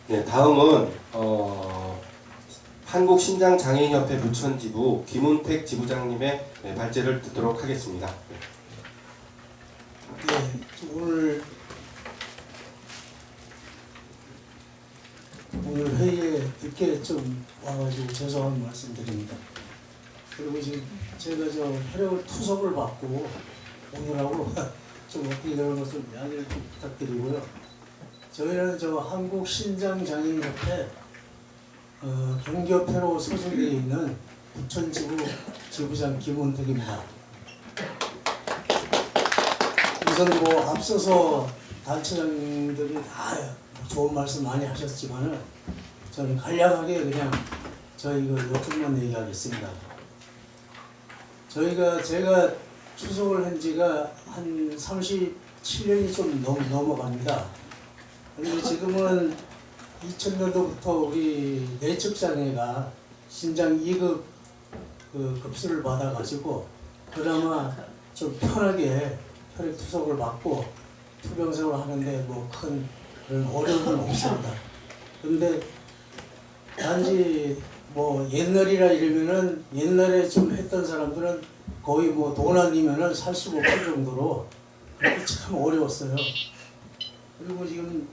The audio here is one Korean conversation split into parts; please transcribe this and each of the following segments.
네, 다음은 한국신장장애인협회 부천지부 김운택 지부장님의 발제를 듣도록 하겠습니다. 네, 오늘 회의에 늦게 좀 와가지고 죄송한 말씀드립니다. 그리고 지금 제가 혈액을 투석을 받고 오느라고 좀 어떻게 되는 것을 양해를 좀 부탁드리고요. 저희는 한국신장장애인협회 경기협회로 소속되어 있는 부천지부 지부장 김운택입니다. 우선 앞서서 단체장님들이 다 좋은 말씀 많이 하셨지만은 저는 간략하게 그냥 저희 요점만 얘기하겠습니다. 제가 추석을 한 지가 한 37년이 좀 넘어갑니다. 그런데 지금은 2000년도부터 우리 내측장애가 신장 2급 급수를 받아가지고 그나마 좀 편하게 혈액 투석을 받고 투병생활을 하는데 큰 그런 어려움은 없습니다. 그런데 단지 옛날이라 이러면은 옛날에 좀 했던 사람들은 거의 돈 아니면은 살 수가 없을 정도로 그렇게 참 어려웠어요. 그리고 지금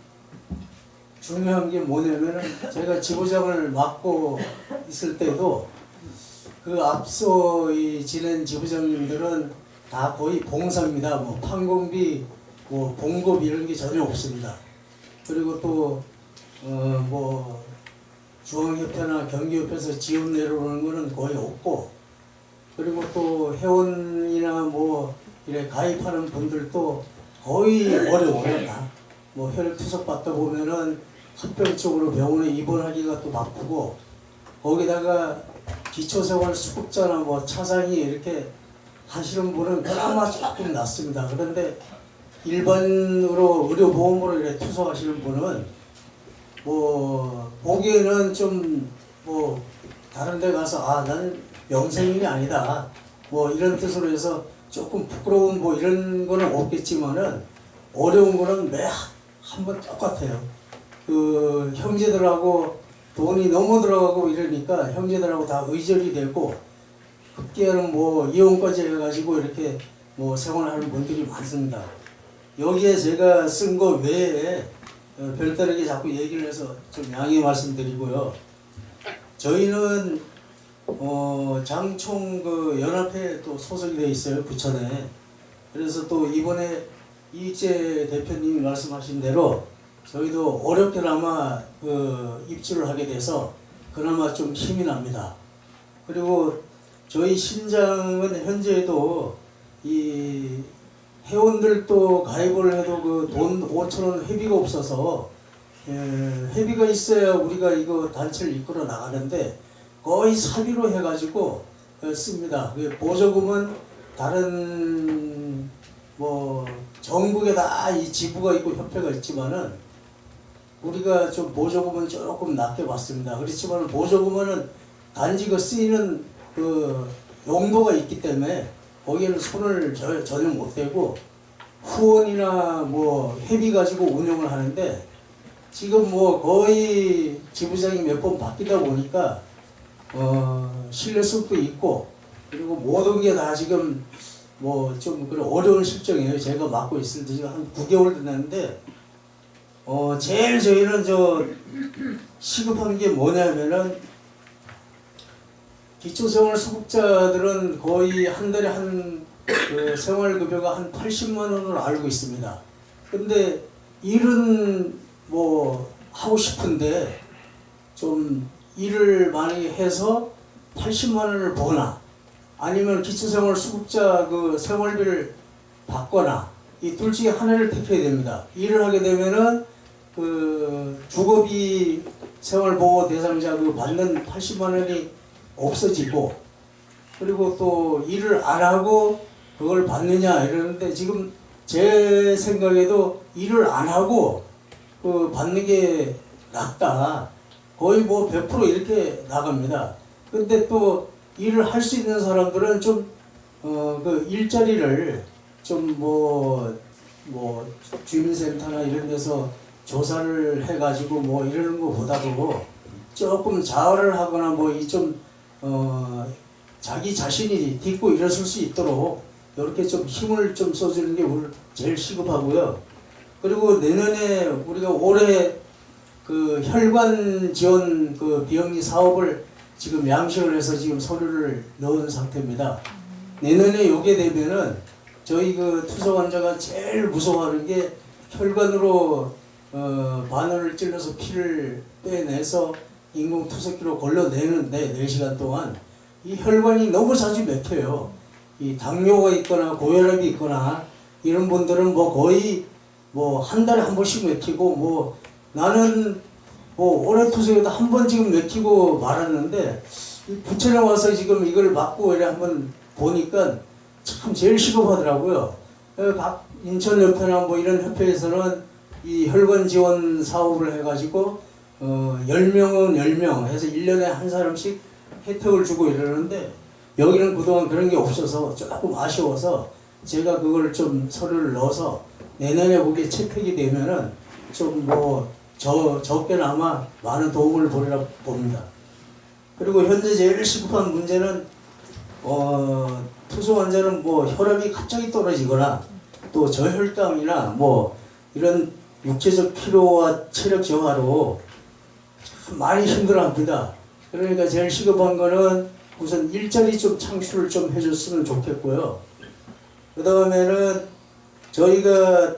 중요한 게 뭐냐면은 제가 지부장을 맡고 있을 때도 그 앞서 지낸 지부장님들은 다 거의 봉사입니다. 판공비, 봉급 이런 게 전혀 없습니다. 그리고 또 중앙협회나 경기협회에서 지원 내려오는 거는 거의 없고, 그리고 또 회원이나 이래 가입하는 분들도 거의 어려워요. 다. 혈액 투석 받다 보면은 합병적으로 병원에 입원하기가 또 바쁘고, 거기다가 기초생활 수급자나 차상위 이렇게 하시는 분은 그나마 조금 낫습니다. 그런데 일반으로 의료보험으로 이렇게 투석하시는 분은 보기에는 좀 다른 데 가서 나는 명생인이 아니다 이런 뜻으로 해서 조금 부끄러운 이런 거는 없겠지만은 어려운 거는 매 한 번 똑같아요. 그 형제들하고 돈이 너무 들어가고 이러니까 형제들하고 다 의절이 되고 급기야는 이혼까지 해가지고 이렇게 생활하는 분들이 많습니다. 여기에 제가 쓴 거 외에 별다르게 자꾸 얘기를 해서 좀 양해 말씀드리고요. 저희는 장총 연합회에 또 소속이 되어 있어요, 부천에. 그래서 또 이번에 이익재 대표님이 말씀하신 대로 저희도 어렵게나마 입주를 하게 돼서 그나마 좀 힘이 납니다. 그리고 저희 신장은 현재도 이 회원들도 가입을 해도 돈 5,000원 회비가 없어서 회비가 있어야 우리가 이거 단체를 이끌어 나가는데 거의 사비로 해가지고 씁니다. 보조금은 다른 전국에 다 이 지부가 있고 협회가 있지만은 우리가 좀 보조금은 조금 낮게 받습니다. 그렇지만 보조금은 단지 쓰이는 용도가 있기 때문에 거기에는 손을 전혀 못 대고 후원이나 회비 가지고 운영을 하는데 지금 거의 지부장이 몇 번 바뀌다 보니까 신뢰성도 있고 그리고 모든 게 다 지금 좀 그런 어려운 실정이에요. 제가 맡고 있을 때 지금 한 9개월 됐는데 제일 저희는 시급한 게 뭐냐면은 기초생활 수급자들은 거의 한 달에 생활급여가 한 80만 원을 알고 있습니다. 근데 일은 하고 싶은데 좀 일을 만약에 해서 80만 원을 버나 아니면 기초생활 수급자 생활비를 받거나 이 둘 중에 하나를 택해야 됩니다. 일을 하게 되면은 주거비 생활보호 대상자 받는 80만 원이 없어지고 그리고 또 일을 안 하고 그걸 받느냐 이러는데 지금 제 생각에도 일을 안 하고 받는 게 낫다. 거의 100% 이렇게 나갑니다. 근데 또 일을 할 수 있는 사람들은 좀 일자리를 좀 주민센터나 이런 데서 조사를 해가지고 뭐 이러는 것보다도 조금 자활을 하거나 뭐 이 좀 자기 자신이 딛고 일어설 수 있도록 이렇게 좀 힘을 좀 써주는 게 오늘 제일 시급하고요. 그리고 내년에 우리가 올해 그 혈관 지원 그 비영리 사업을 지금 양식을 해서 지금 서류를 넣은 상태입니다. 내년에 요게 되면은 저희 그 투석 환자가 제일 무서워하는 게 혈관으로 바늘을 찔러서 피를 빼내서 인공 투석기로 걸러내는데 4시간 동안 이 혈관이 너무 자주 막혀요. 이 당뇨가 있거나 고혈압이 있거나 이런 분들은 뭐 거의 뭐 한 달에 한 번씩 막히고 뭐 나는 뭐 올해 투석에도 한 번 지금 막히고 말았는데 부천에 와서 지금 이걸 맞고 이래 한번 보니까 참 제일 시급하더라고요. 각 인천협회나 뭐 이런 협회에서는 이 혈관 지원 사업을 해가지고 10명은 10명 해서 1년에 한 사람씩 혜택을 주고 이러는데 여기는 그동안 그런 게 없어서 조금 아쉬워서 제가 그걸 좀 서류를 넣어서 내년에 그게 채택이 되면은 좀 뭐 적게나마 많은 도움을 보리라 봅니다. 그리고 현재 제일 시급한 문제는 투수 환자는 뭐 혈압이 갑자기 떨어지거나 또 저혈당이나 뭐 이런 육체적 피로와 체력 저하로 참 많이 힘들어합니다. 그러니까 제일 시급한 거는 우선 일자리 좀 창출을 좀 해줬으면 좋겠고요. 그 다음에는 저희가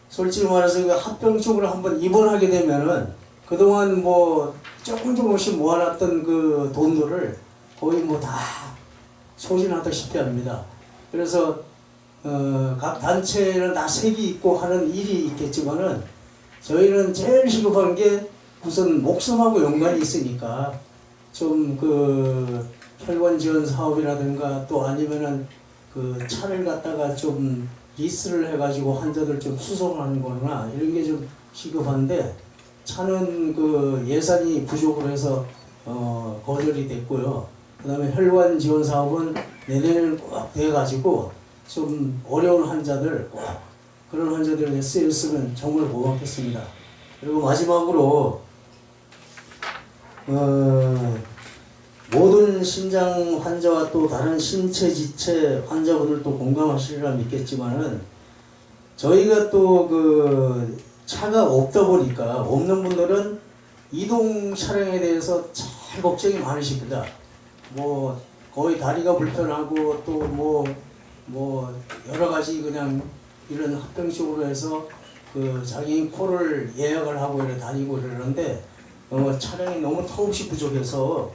솔직히 말해서 그 합병 쪽으로 한번 입원하게 되면은 그동안 뭐 조금씩 모아놨던 그 돈들을 거의 뭐 다 소진하다시피 합니다. 그래서 각 단체는 다 색이 있고 하는 일이 있겠지만은 저희는 제일 시급한 게 우선 목숨하고 연관이 있으니까 좀 그 혈관 지원 사업이라든가 또 아니면은 그 차를 갖다가 좀 리스를 해가지고 환자들 좀 수송하는 거나 이런 게 좀 시급한데 차는 그 예산이 부족을 해서 거절이 됐고요. 그 다음에 혈관 지원 사업은 내년에는 꼭 돼가지고 좀 어려운 환자들 꼭 그런 환자들에게 쓰였으면 정말 고맙겠습니다. 그리고 마지막으로 모든 신장 환자와 또 다른 신체 지체 환자분들도 공감하시리라 믿겠지만은 저희가 또 그 차가 없다 보니까 없는 분들은 이동 차량에 대해서 잘 걱정이 많으십니다. 뭐 거의 다리가 불편하고 또 뭐 여러 가지 그냥 이런 합병증으로 해서 그 자기 코를 예약을 하고 이렇게 다니고 이러는데 차량이 너무 턱없이 부족해서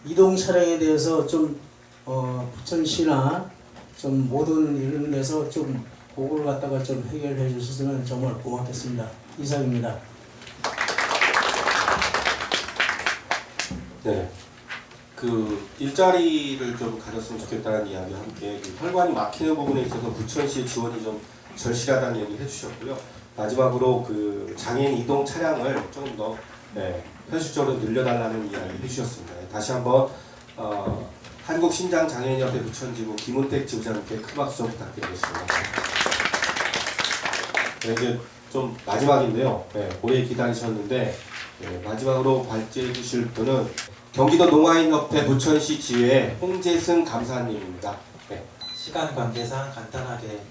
이동 차량에 대해서 좀 부천시나 좀 모든 이런 데서 좀 그걸 갖다가 좀 해결해 주셨으면 정말 고맙겠습니다. 이상입니다. 네. 그 일자리를 좀 가졌으면 좋겠다는 이야기와 함께 그 혈관이 막히는 부분에 있어서 부천시의 지원이 좀 절실하다는 얘기를 해주셨고요. 마지막으로 그 장애인 이동 차량을 조금 더 현실적으로 늘려달라는 이야기 해주셨습니다. 다시 한번 한국신장장애인협회 부천지부 김은택 지부장님께 큰 박수 좀 부탁드리겠습니다. 네, 이제 좀 마지막인데요. 오래 기다리셨는데 마지막으로 발제해 주실 분은 경기도 농아인협회 부천시 지회 홍재승 감사님입니다. 네. 시간 관계상 간단하게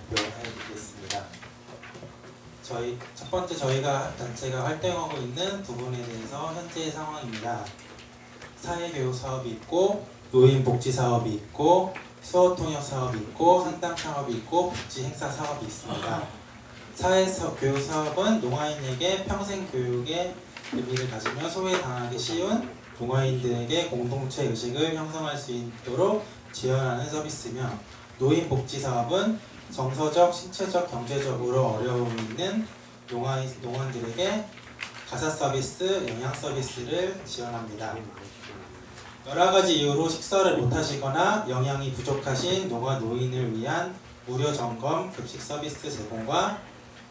발표해드리겠습니다. 첫 번째 저희가 단체가 활동하고 있는 부분에 대해서 현재의 상황입니다. 사회교육 사업이 있고 노인복지 사업이 있고 수어통역 사업이 있고 상담 사업이 있고 복지 행사 사업이 있습니다. 사회교육 사업은 농아인에게 평생 교육의 의미를 가지며 소외당하기 쉬운 농아인들에게 공동체 의식을 형성할 수 있도록 지원하는 서비스며 노인복지 사업은 정서적, 신체적, 경제적으로 어려움이 있는 농아인들에게 가사 서비스, 영양 서비스를 지원합니다. 여러 가지 이유로 식사를 못하시거나 영양이 부족하신 노인을 위한 무료 점검, 급식 서비스 제공과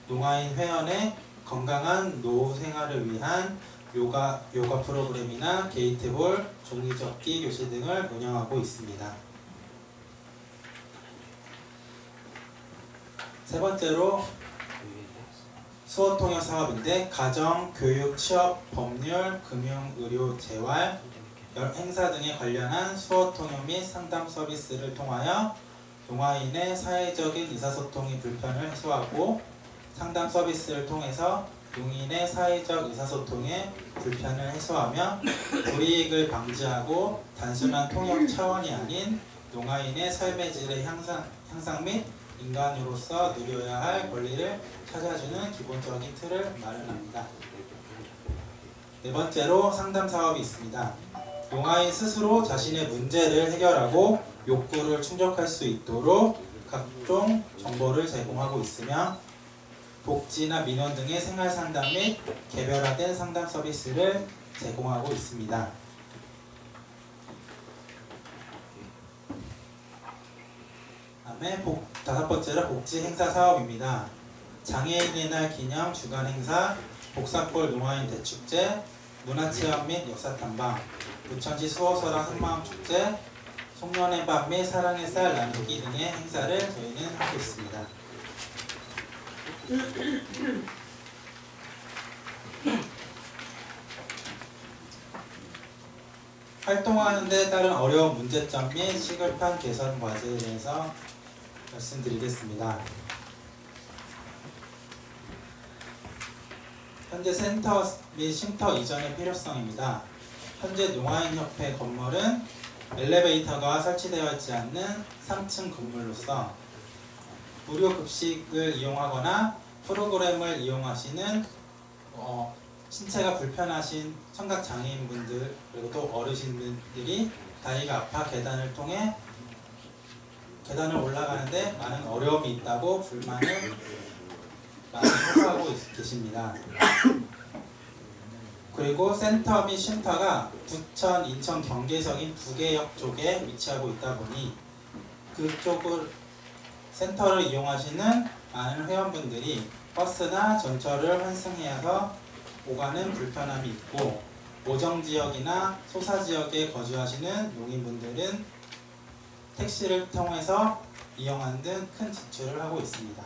농아인 회원의 건강한 노후 생활을 위한 요가 프로그램이나 게이트볼, 종이접기 교실 등을 운영하고 있습니다. 세 번째로 수어통역 사업인데 가정, 교육, 취업, 법률, 금융, 의료, 재활, 행사 등에 관련한 수어통역 및 상담 서비스를 통하여 동아인의 사회적인 의사소통의 불편을 해소하고 상담 서비스를 통해서 용인의 사회적 의사소통의 불편을 해소하며 불이익을 방지하고 단순한 통역 차원이 아닌 동아인의 삶의 질의 향상 및 인간으로서 누려야 할 권리를 찾아주는 기본적인 틀을 마련합니다. 네 번째로 상담 사업이 있습니다. 용아인 스스로 자신의 문제를 해결하고 욕구를 충족할 수 있도록 각종 정보를 제공하고 있으며 복지나 민원 등의 생활 상담 및 개별화된 상담 서비스를 제공하고 있습니다. 다음에 다섯 번째로 복지 행사 사업입니다. 장애인의 날 기념 주간 행사, 복사골 농아인 대축제, 문화체험 및 역사 탐방, 부천시 수호서랑 한마음 축제, 송년회 밤 및 사랑의 쌀 나누기 등의 행사를 저희는 하고 있습니다. 활동하는 데 따른 어려운 문제점 및 시급한 개선 과제에 대해서 말씀드리겠습니다. 현재 센터 및 쉼터 이전의 필요성입니다. 현재 농아인협회 건물은 엘리베이터가 설치되어 있지 않는 3층 건물로서 무료 급식을 이용하거나 프로그램을 이용하시는 신체가 불편하신 청각 장애인분들 그리고 또 어르신분들이 다리가 아파 계단을 통해 계단을 올라가는데 많은 어려움이 있다고 불만을 많이 호소하고 계십니다. 그리고 센터 및 쉼터가 부천, 인천 경계석인 부계역 쪽에 위치하고 있다 보니 그쪽을 센터를 이용하시는 많은 회원분들이 버스나 전철을 환승해서 오가는 불편함이 있고 오정지역이나 소사지역에 거주하시는 농인분들은 택시를 통해서 이용하는 등 큰 지출을 하고 있습니다.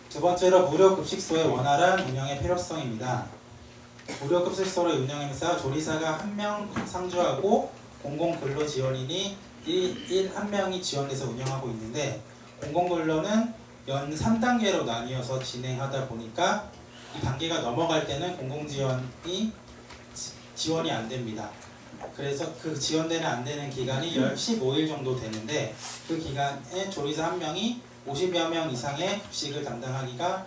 두 번째로 무료급식소의 원활한 운영의 필요성입니다. 무료급식소를 운영하면서 조리사가 1명 상주하고 공공근로지원인이 1명이 지원돼서 운영하고 있는데 공공근로는 연 3단계로 나뉘어서 진행하다 보니까 이 단계가 넘어갈 때는 공공지원이 지원이 안 됩니다. 그래서 그 지원되는 안 되는 기간이 15일 정도 되는데 그 기간에 조리사 1명이 50여 명 이상의 급식을 담당하기가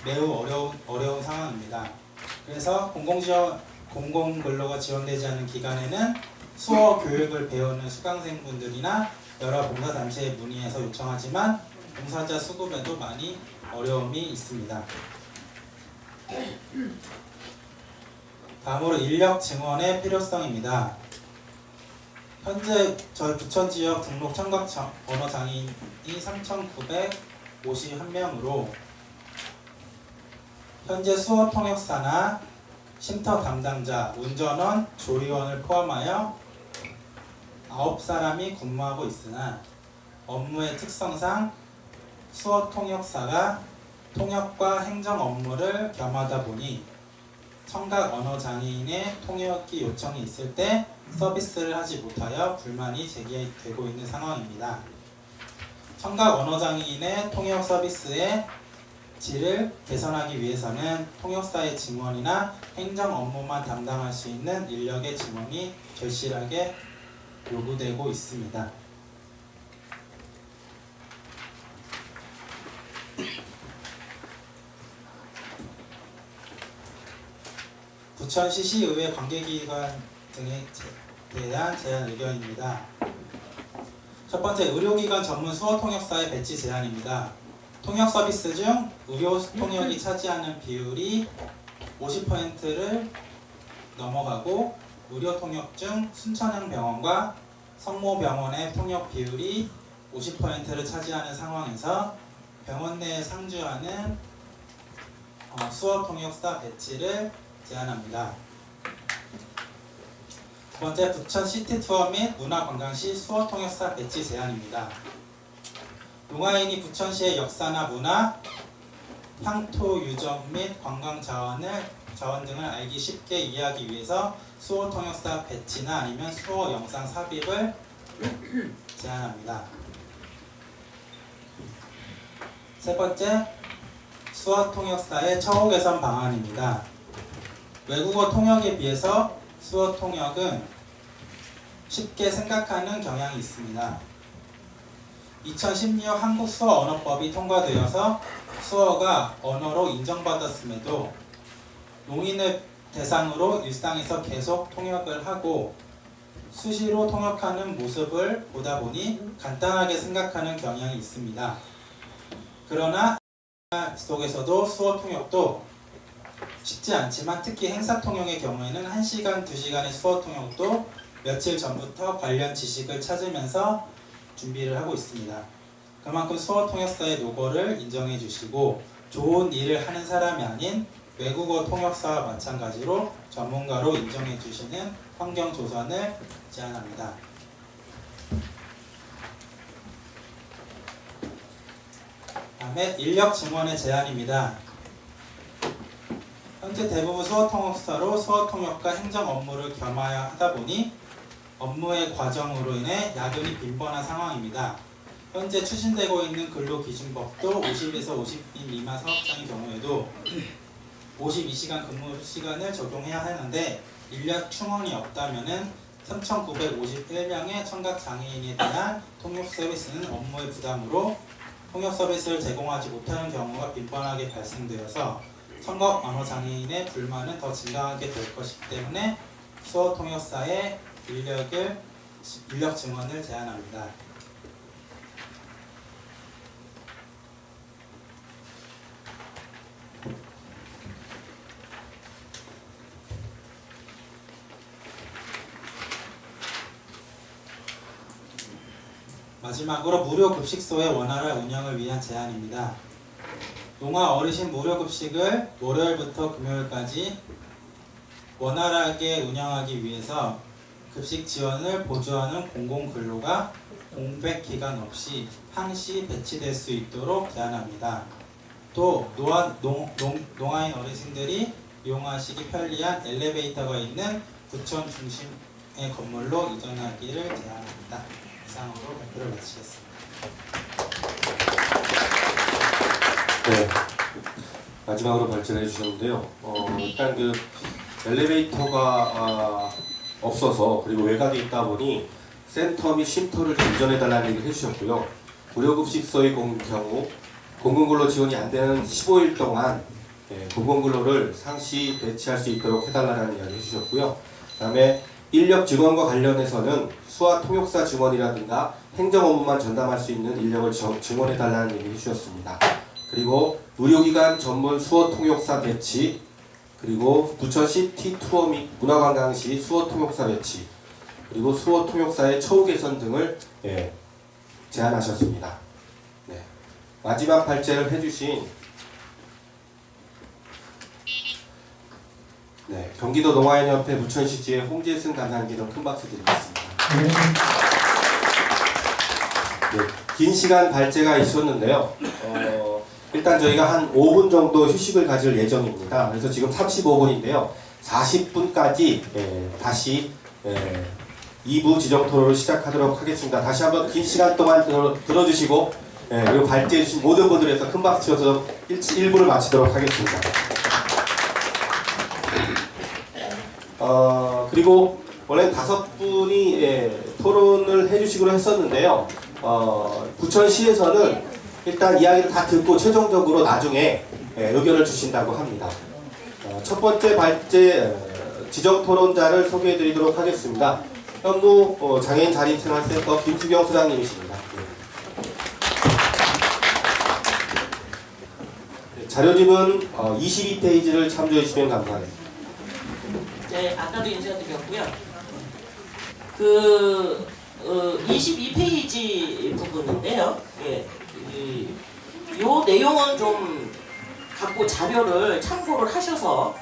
매우 어려운 상황입니다. 그래서 공공근로가 지원되지 않은 기간에는 수어 교육을 배우는 수강생분들이나 여러 봉사단체에 문의해서 요청하지만 봉사자 수급에도 많이 어려움이 있습니다. 다음으로 인력 증원의 필요성입니다. 현재 저희 부천 지역 등록 청각 언어 장애인이 3,951명으로 현재 수어 통역사나 쉼터 담당자, 운전원, 조리원을 포함하여 9사람이 근무하고 있으나 업무의 특성상 수어 통역사가 통역과 행정 업무를 겸하다 보니 청각 언어 장애인의 통역이 요청이 있을 때 서비스를 하지 못하여 불만이 제기되고 있는 상황입니다. 청각 언어 장애인의 통역 서비스의 질을 개선하기 위해서는 통역사의 증원이나 행정 업무만 담당할 수 있는 인력의 증원이 절실하게 요구되고 있습니다. 부천시 시의회 관계기관 등에 대한 제안 의견입니다. 첫 번째, 의료기관 전문 수어 통역사의 배치 제한입니다. 통역 서비스 중 의료 통역이 차지하는 비율이 50%를 넘어가고 의료 통역 중 순천향병원과 성모병원의 통역 비율이 50%를 차지하는 상황에서 병원 내에 상주하는 수어 통역사 배치를 제안합니다. 두 번째, 부천 시티투어 및 문화관광시 수어 통역사 배치 제안입니다. 농아인이 부천시의 역사나 문화, 향토 유적 및 관광 자원 등을 알기 쉽게 이해하기 위해서 수어 통역사 배치나 아니면 수어 영상 삽입을 제안합니다. 세 번째, 수어 통역사의 처우 개선 방안입니다. 외국어 통역에 비해서 수어 통역은 쉽게 생각하는 경향이 있습니다. 2016 한국 수어 언어법이 통과되어서 수어가 언어로 인정받았음에도 농인을 대상으로 일상에서 계속 통역을 하고 수시로 통역하는 모습을 보다 보니 간단하게 생각하는 경향이 있습니다. 그러나 속에서도 수어 통역도 쉽지 않지만 특히 행사 통역의 경우에는 1시간, 2시간의 수어 통역도 며칠 전부터 관련 지식을 찾으면서 준비를 하고 있습니다. 그만큼 수어 통역사의 노고를 인정해 주시고 좋은 일을 하는 사람이 아닌 외국어 통역사와 마찬가지로 전문가로 인정해 주시는 환경 조성을 제안합니다. 다음에 인력 증원의 제안입니다. 현재 대부분 수어 통역사로 수어 통역과 행정 업무를 겸하여 하다 보니 업무의 과정으로 인해 야근이 빈번한 상황입니다. 현재 추진되고 있는 근로기준법도 50에서 50인 미만 사업장의 경우에도 52시간 근무 시간을 적용해야 하는데 인력 충원이 없다면 3,951명의 청각 장애인에 대한 통역 서비스는 업무의 부담으로 통역 서비스를 제공하지 못하는 경우가 빈번하게 발생되어서 청각 언어 장애인의 불만은 더 증가하게 될 것이기 때문에 수어 통역사의 인력 증원을 제안합니다. 마지막으로 무료급식소의 원활한 운영을 위한 제안입니다. 농아 어르신 무료급식을 월요일부터 금요일까지 원활하게 운영하기 위해서 급식 지원을 보조하는 공공근로가 공백 기간 없이 항시 배치될 수 있도록 제안합니다. 또 농아인 어르신들이 이용하시기 편리한 엘리베이터가 있는 구청 중심의 건물로 이전하기를 제안합니다. 이상으로 발표를 마치겠습니다. 네, 마지막으로 발전해 주셨는데요. 일단 그 엘리베이터가 없어서 그리고 외곽에 있다 보니 센터 및 쉼터를 좀 이전해달라는 얘기를 해주셨고요. 무료급식소의 경우 공공근로 지원이 안 되는 15일 동안 공공근로를 상시 배치할 수 있도록 해달라는 이야기 해주셨고요. 그 다음에 인력 증원과 관련해서는 수화 통역사 증원이라든가 행정 업무만 전담할 수 있는 인력을 증원해달라는 얘기 해주셨습니다. 그리고 의료기관 전문 수어 통역사 배치, 그리고 부천시 T 투어 및 문화관광시 수어 통역사 배치, 그리고 수어 통역사의 처우 개선 등을 제안하셨습니다. 네. 마지막 발제를 해주신 경기도 농아인협회 부천시지회 홍재승 담당기도 큰 박수 드리겠습니다. 네, 긴 시간 발제가 있었는데요. 일단 저희가 한 5분 정도 휴식을 가질 예정입니다. 그래서 지금 35분인데요. 40분까지 다시 2부 지정토론을 시작하도록 하겠습니다. 다시 한번 긴 시간 동안 들어주시고 그리고 발제해주신 모든 분들에서 큰 박수 쳐서 1부를 마치도록 하겠습니다. 그리고 원래 5분이 토론을 해주시기로 했었는데요. 부천시에서는 일단 이야기를 다 듣고 최종적으로 나중에 의견을 주신다고 합니다. 첫 번째 발제 지정토론자를 소개해 드리도록 하겠습니다. 현무 장애인 자립생활센터 김수경 소장님이십니다. 자료집은 22페이지를 참조해 주시면 감사하겠습니다. 네, 아까도 인사드렸고요. 22페이지 부분인데요. 예, 요 내용은 좀 갖고 자료를 참고를 하셔서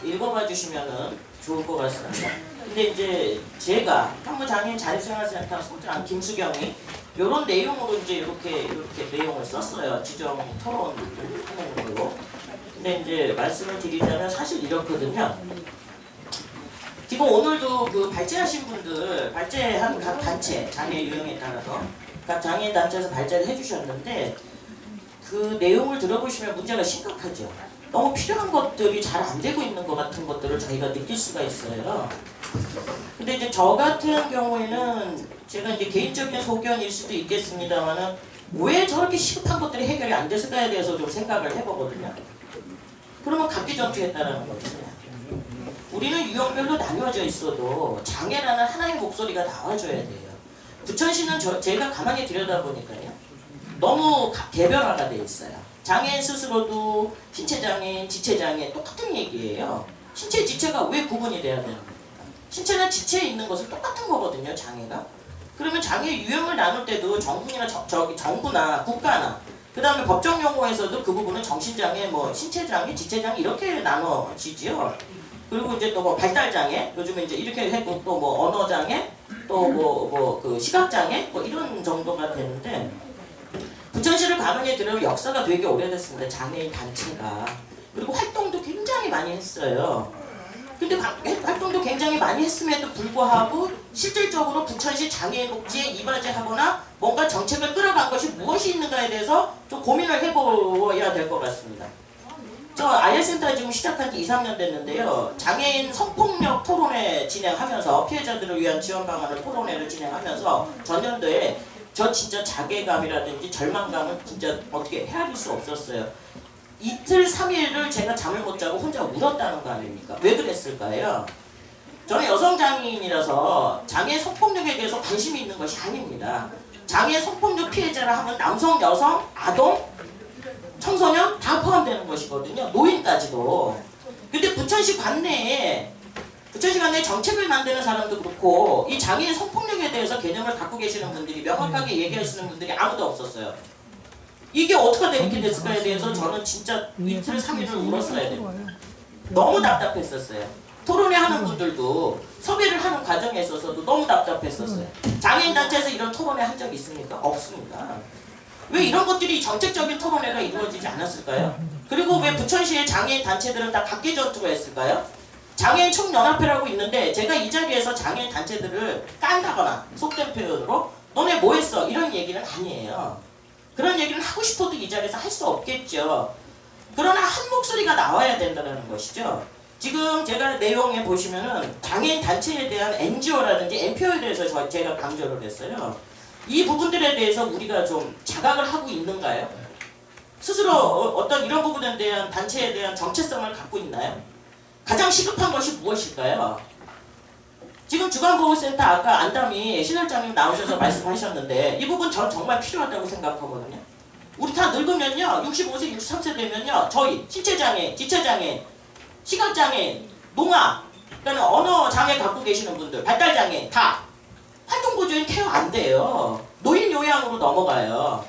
읽어봐 주시면은 좋을 것 같습니다. 근데 이제 제가 한무장애인 자립생활센터 소장 김수경이 이런 내용으로 이제 이렇게 내용을 썼어요. 지정 토론하는 걸로. 근데 이제 말씀을 드리자면 사실 이렇거든요. 지금 오늘도 그 발제하신 분들, 발제한 각 단체, 장애 유형에 따라서 각 장애인 단체에서 발제를 해주셨는데 그 내용을 들어보시면 문제가 심각하죠. 너무 필요한 것들이 잘 안 되고 있는 것 같은 것들을 저희가 느낄 수가 있어요. 근데 이제 저 같은 경우에는 제가 이제 개인적인 소견일 수도 있겠습니다만은 왜 저렇게 시급한 것들이 해결이 안 됐을까에 대해서 좀 생각을 해보거든요. 그러면 각기전투했다라는 거죠. 우리는 유형별로 나뉘어져 있어도 장애라는 하나의 목소리가 나와줘야 돼요. 부천시는 제가 가만히 들여다보니까요. 너무 개별화가 돼 있어요. 장애인 스스로도 신체장애인, 지체장애 똑같은 얘기예요. 신체, 지체가 왜 구분이 돼야 되는 겁니까? 신체나 지체에 있는 것은 똑같은 거거든요. 장애가. 그러면 장애 유형을 나눌 때도 정부나 정부나 국가나 그 다음에 법정 용어에서도 그 부분은 정신장애, 뭐 신체장애, 지체장애 이렇게 나눠지지요. 그리고 이제 또 뭐 발달장애, 요즘에 이제 이렇게 했고 또 뭐 언어장애, 또 그 시각장애, 뭐 이런 정도가 되는데 부천시를 가만히 들으면 역사가 되게 오래됐습니다. 장애인 단체가. 그리고 활동도 굉장히 많이 했어요. 근데 활동도 굉장히 많이 했음에도 불구하고 실질적으로 부천시 장애인 복지에 이바지하거나 뭔가 정책을 끌어간 것이 무엇이 있는가에 대해서 좀 고민을 해보아야 될 것 같습니다. 저 IL센터 지금 시작한 지 2, 3년 됐는데요. 장애인 성폭력 토론회 진행하면서 피해자들을 위한 지원 방안을 토론회를 진행하면서 전년도에 저 진짜 자괴감이라든지 절망감을 진짜 어떻게 헤아릴 수 없었어요. 이틀 3일을 제가 잠을 못 자고 혼자 울었다는 거 아닙니까? 왜 그랬을까요? 저는 여성 장애인이라서 장애 성폭력에 대해서 관심이 있는 것이 아닙니다. 장애 성폭력 피해자라 하면 남성, 여성, 아동, 청소년 다 포함되는 것이거든요. 노인까지도. 근데 부천시 관내에 정책을 만드는 사람도 그렇고 이 장애인 성폭력에 대해서 개념을 갖고 계시는 분들이 명확하게 얘기하시는 분들이 아무도 없었어요. 이게 어떻게 이렇게 됐을까에 대해서 저는 진짜 이틀 3일을 울었어야 돼요. 너무 답답했었어요. 토론회 하는 분들도 섭외를 하는 과정에 있어서도 너무 답답했었어요. 장애인 단체에서 이런 토론회 한 적이 있습니까? 없습니다. 왜 이런 것들이 정책적인 토론회가 이루어지지 않았을까요? 그리고 왜 부천시의 장애인 단체들은 다 각기 전투가 했을까요? 장애인 총연합회라고 있는데 제가 이 자리에서 장애인 단체들을 깐다거나 속된 표현으로 너네 뭐 했어? 이런 얘기는 아니에요. 그런 얘기를 하고 싶어도 이 자리에서 할 수 없겠죠. 그러나 한 목소리가 나와야 된다는 것이죠. 지금 제가 내용에 보시면은 장애인 단체에 대한 NGO라든지 NPO에 대해서 제가 강조를 했어요. 이 부분들에 대해서 우리가 좀 자각을 하고 있는가요? 스스로 어떤 이런 부분에 대한 단체에 대한 정체성을 갖고 있나요? 가장 시급한 것이 무엇일까요? 지금 주간보호센터 아까 안담이 신할장님 나오셔서 말씀하셨는데 이 부분 전 정말 필요하다고 생각하거든요. 우리 다 늙으면요. 65세, 63세 되면요. 저희 신체장애, 지체장애, 시각장애, 농아, 그러니까 언어장애 갖고 계시는 분들, 발달장애 다 활동보조인 케어 안 돼요. 노인 요양으로 넘어가요.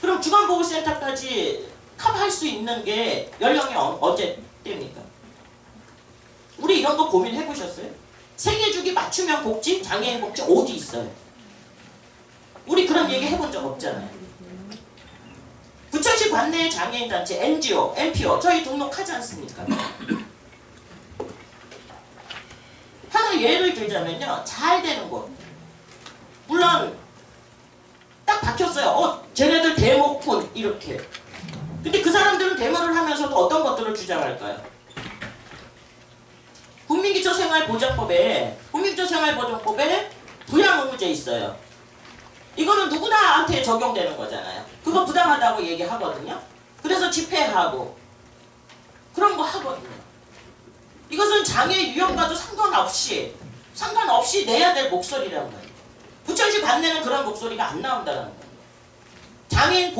그럼 주간보호센터까지 커버할 수 있는 게 연령이 언제 됩니까? 우리 이런 거 고민해 보셨어요? 생애주기 맞춤형 복지, 장애인 복지 어디 있어요? 우리 그런 얘기 해본 적 없잖아요. 부천시 관내의 장애인 단체, NGO, NPO 저희 등록하지 않습니까? 하나 예를 들자면요. 잘 되는 곳. 물론 딱 박혔어요. 쟤네들 데모꾼 이렇게. 근데 그 사람들은 데모를 하면서도 어떤 것들을 주장할까요? 국민기초생활보장법에 부양의무제 있어요. 이거는 누구나한테 적용되는 거잖아요. 그거 부당하다고 얘기하거든요. 그래서 집회하고 그런 거 하거든요. 이것은 장애 유형과도 상관없이 내야 될 목소리라는 거예요. 부천시 관내는 그런 목소리가 안 나온다는 거예요. 장애인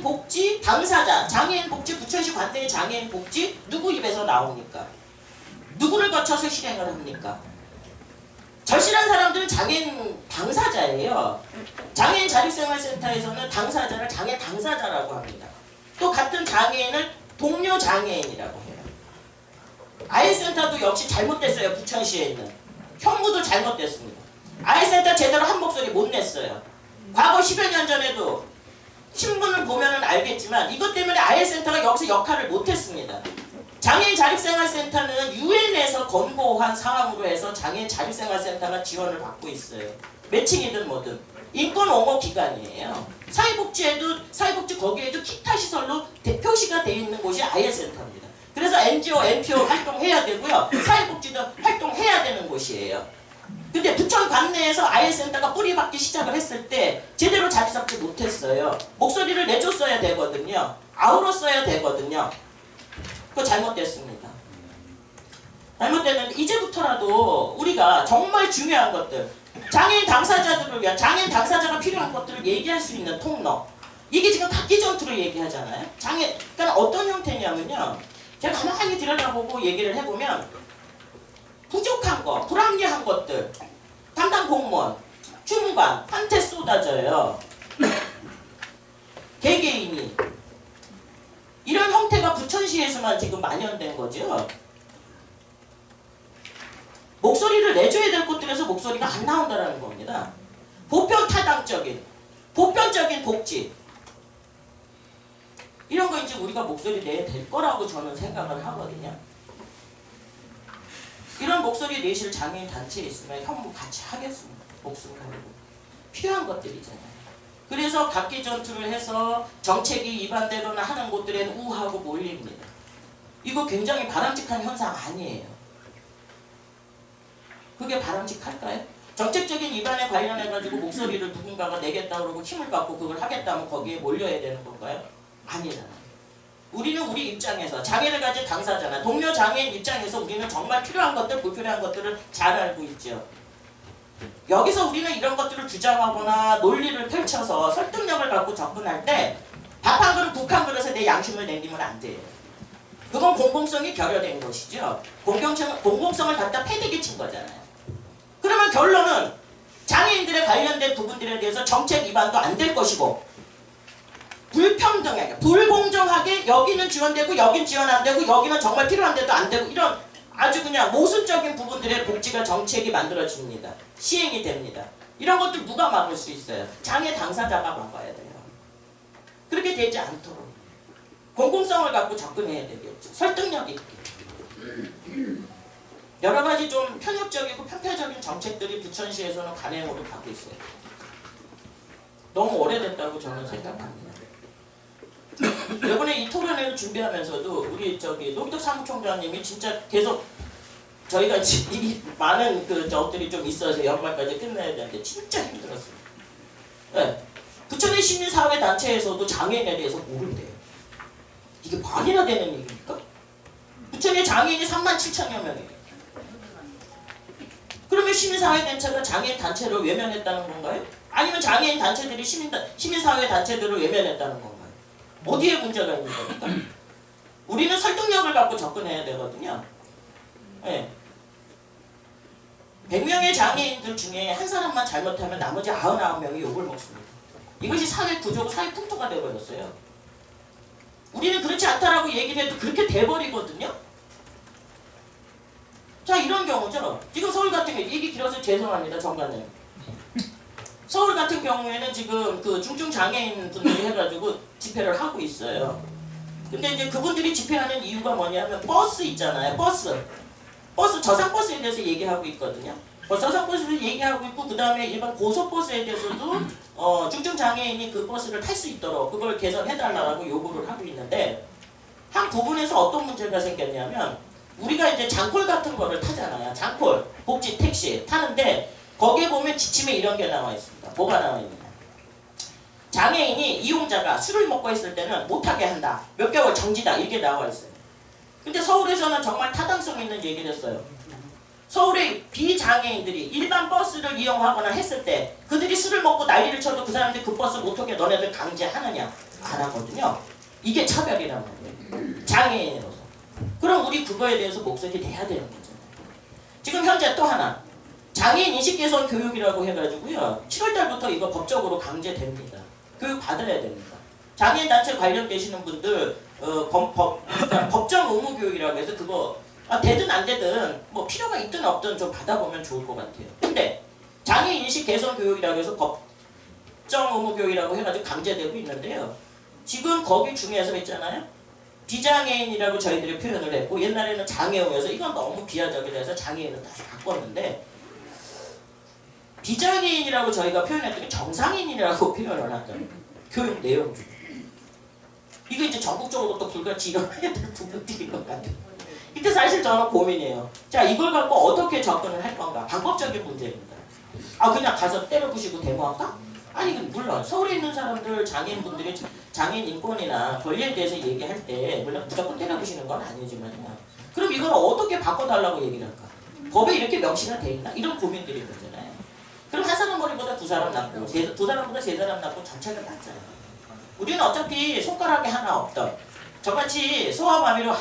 복지 당사자, 장애인 복지, 부천시 관내의 장애인 복지 누구 입에서 나옵니까? 누구를 거쳐서 실행을 합니까? 절실한 사람들은 장애인 당사자예요. 장애인 자립생활센터에서는 당사자를 장애 당사자라고 합니다. 또 같은 장애인을 동료 장애인이라고 해요. 아이센터도 역시 잘못됐어요. 부천시에 있는 현무도 잘못됐습니다. 아이센터 제대로 한 목소리 못 냈어요. 과거 10여 년 전에도 신문을 보면은 알겠지만 이것 때문에 아이센터가 여기서 역할을 못했습니다. 장애인 자립생활센터는 유엔에서 권고한 사항으로 해서 장애인 자립생활센터가 지원을 받고 있어요. 매칭이든 뭐든 인권 옹호 기관이에요. 사회복지 거기에도 기타 시설로 표시가 되어 있는 곳이 아이센터입니다. 그래서 NGO, NPO 활동해야 되고요. 사회복지도 활동해야 되는 곳이에요. 근데 부천 관내에서 아이센터가 뿌리박기 시작을 했을 때 제대로 자리 잡지 못했어요. 목소리를 내줬어야 되거든요. 아우렀어야 되거든요. 그거 잘못됐습니다. 잘못됐는데 이제부터라도 우리가 정말 중요한 것들, 장애인 당사자들을 위한, 장애인 당사자가 필요한 것들을 얘기할 수 있는 통로. 이게 지금 각기 전투로 얘기하잖아요. 그러니까 어떤 형태냐면요. 제가 가만히 들여다보고 얘기를 해보면 부족한 거, 불합리한 것들, 담당 공무원, 주무관, 한테 쏟아져요. 개개인이. 이런 형태가 부천시에서만 지금 만연된 거죠. 목소리를 내줘야 될 곳들에서 목소리가 안 나온다는 겁니다. 보편적인 복지. 이런 거 이제 우리가 목소리 내야 될 거라고 저는 생각을 하거든요. 이런 목소리 내실 장애인 단체에 있으면 현무 같이 하겠습니다. 목숨 걸고. 필요한 것들이잖아요. 그래서 각기 전투를 해서 정책이 위반대로나 하는 곳들에는 우하고 몰립니다. 이거 굉장히 바람직한 현상 아니에요. 그게 바람직할까요? 정책적인 위반에 관련해가지고 목소리를 누군가가 내겠다 그러고 힘을 받고 그걸 하겠다면 거기에 몰려야 되는 건가요? 아니잖아요. 우리는 우리 입장에서 장애를 가진 당사자나 동료 장애인 입장에서 우리는 정말 필요한 것들, 불필요한 것들을 잘 알고 있죠. 여기서 우리는 이런 것들을 주장하거나 논리를 펼쳐서 설득력을 갖고 접근할 때 밥 한 그릇, 국 한 그릇에 내 양심을 남기면 안 돼요. 그건 공공성이 결여된 것이죠. 공공성을 갖다 패대기 친 거잖아요. 그러면 결론은 장애인들에 관련된 부분들에 대해서 정책 위반도 안 될 것이고 불평등하게, 불공정하게 여기는 지원되고 여긴 지원 안 되고 여기는 정말 필요한데도 안 되고 이런 아주 그냥 모순적인 부분들의 복지가 정책이 만들어집니다. 시행이 됩니다. 이런 것들 누가 막을 수 있어요? 장애 당사자가 막아야 돼요. 그렇게 되지 않도록 공공성을 갖고 접근해야 되겠죠. 설득력 있게. 여러 가지 좀 편협적이고 편파적인 정책들이 부천시에서는 관행으로 가고 있어요. 너무 오래됐다고 저는 생각합니다. 이번에 이 토론회를 준비하면서도 우리 노기덕 사무총장님이 진짜 계속 저희가 이 많은 그 저들이 좀 있어서 연말까지 끝내야 되는데 진짜 힘들었어요. 네. 부천의 시민사회단체에서도 장애인에 대해서 모른대요. 이게 말이나 되는 얘기입니까? 부천의 장애인이 37,000여 명이에요. 그러면 시민사회단체가 장애인 단체를 외면했다는 건가요? 아니면 장애인 단체들이 시민사회단체들을 외면했다는 건가요? 어디에 문제가 있는 겁니까? 우리는 설득력을 갖고 접근해야 되거든요. 네. 100명의 장애인들 중에 한 사람만 잘못하면 나머지 99명이 욕을 먹습니다. 이것이 사회 구조고 사회 풍토가 되어버렸어요. 우리는 그렇지 않다라고 얘기를 해도 그렇게 돼버리거든요. 자, 이런 경우죠. 지금 서울 같은 경우, 얘기 길어서 죄송합니다, 정관님. 서울 같은 경우에는 지금 그 중증 장애인 분들이 해가지고 집회를 하고 있어요. 근데 이제 그분들이 집회하는 이유가 뭐냐면 버스 있잖아요. 버스 저상버스에 대해서 얘기하고 있거든요. 저상버스에 얘기하고 있고 그 다음에 일반 고속버스에 대해서도 중증 장애인이 그 버스를 탈 수 있도록 그걸 개선해달라고 요구를 하고 있는데 한 부분에서 어떤 문제가 생겼냐면 우리가 이제 장콜 같은 거를 타잖아요. 장콜, 복지 택시 타는데 거기에 보면 지침에 이런 게 나와 있습니다. 뭐가 나와 있느냐. 장애인이 이용자가 술을 먹고 있을 때는 못하게 한다. 몇 개월 정지다. 이렇게 나와 있어요. 근데 서울에서는 정말 타당성 있는 얘기를 했어요. 서울의 비장애인들이 일반 버스를 이용하거나 했을 때 그들이 술을 먹고 난리를 쳐도 그 사람들이 그 버스 못 타게 너네들 강제하느냐? 안 하거든요. 이게 차별이란 말이에요. 장애인으로서. 그럼 우리 그거에 대해서 목소리 내야 되는 거잖아요. 지금 현재 또 하나. 장애인 인식 개선 교육이라고 해가지고요. 7월달부터 이거 법적으로 강제됩니다. 교육 받아야 됩니다. 장애인 단체 관련되시는 분들 법정 의무 교육이라고 해서 그거 되든 안 되든 뭐 필요가 있든 없든 좀 받아보면 좋을 것 같아요. 근데 장애인 인식 개선 교육이라고 해서 법정 의무 교육이라고 해가지고 강제되고 있는데요. 지금 거기 중에서 있잖아요. 비장애인이라고 저희들이 표현을 했고 옛날에는 장애우여서 이건 너무 비하적이라서 장애인을 다시 바꿨는데 비장애인이라고 저희가 표현했더니 정상인이라고 표현을 하더라고요. 교육 내용 중에. 이거 이제 전국적으로 또 불같이 일어나야 될 부분들인 것 같아요. 이때 사실 저는 고민이에요. 자, 이걸 갖고 어떻게 접근을 할 건가? 방법적인 문제입니다. 그냥 가서 때려 부시고 데모할까? 아니, 물론 서울에 있는 사람들, 장애인분들이 장애인 인권이나 권리에 대해서 얘기할 때 물론 무조건 때려 부시는 건 아니지만요. 그럼 이걸 어떻게 바꿔달라고 얘기를 할까? 법에 이렇게 명시가 돼 있나? 이런 고민들이 있잖아요. 그럼 한 사람 머리보다 두 사람 낫고 두 사람보다 세 사람 낫고 전체가 낫잖아요. 우리는 어차피 손가락에 하나 없던 저같이 소아마비로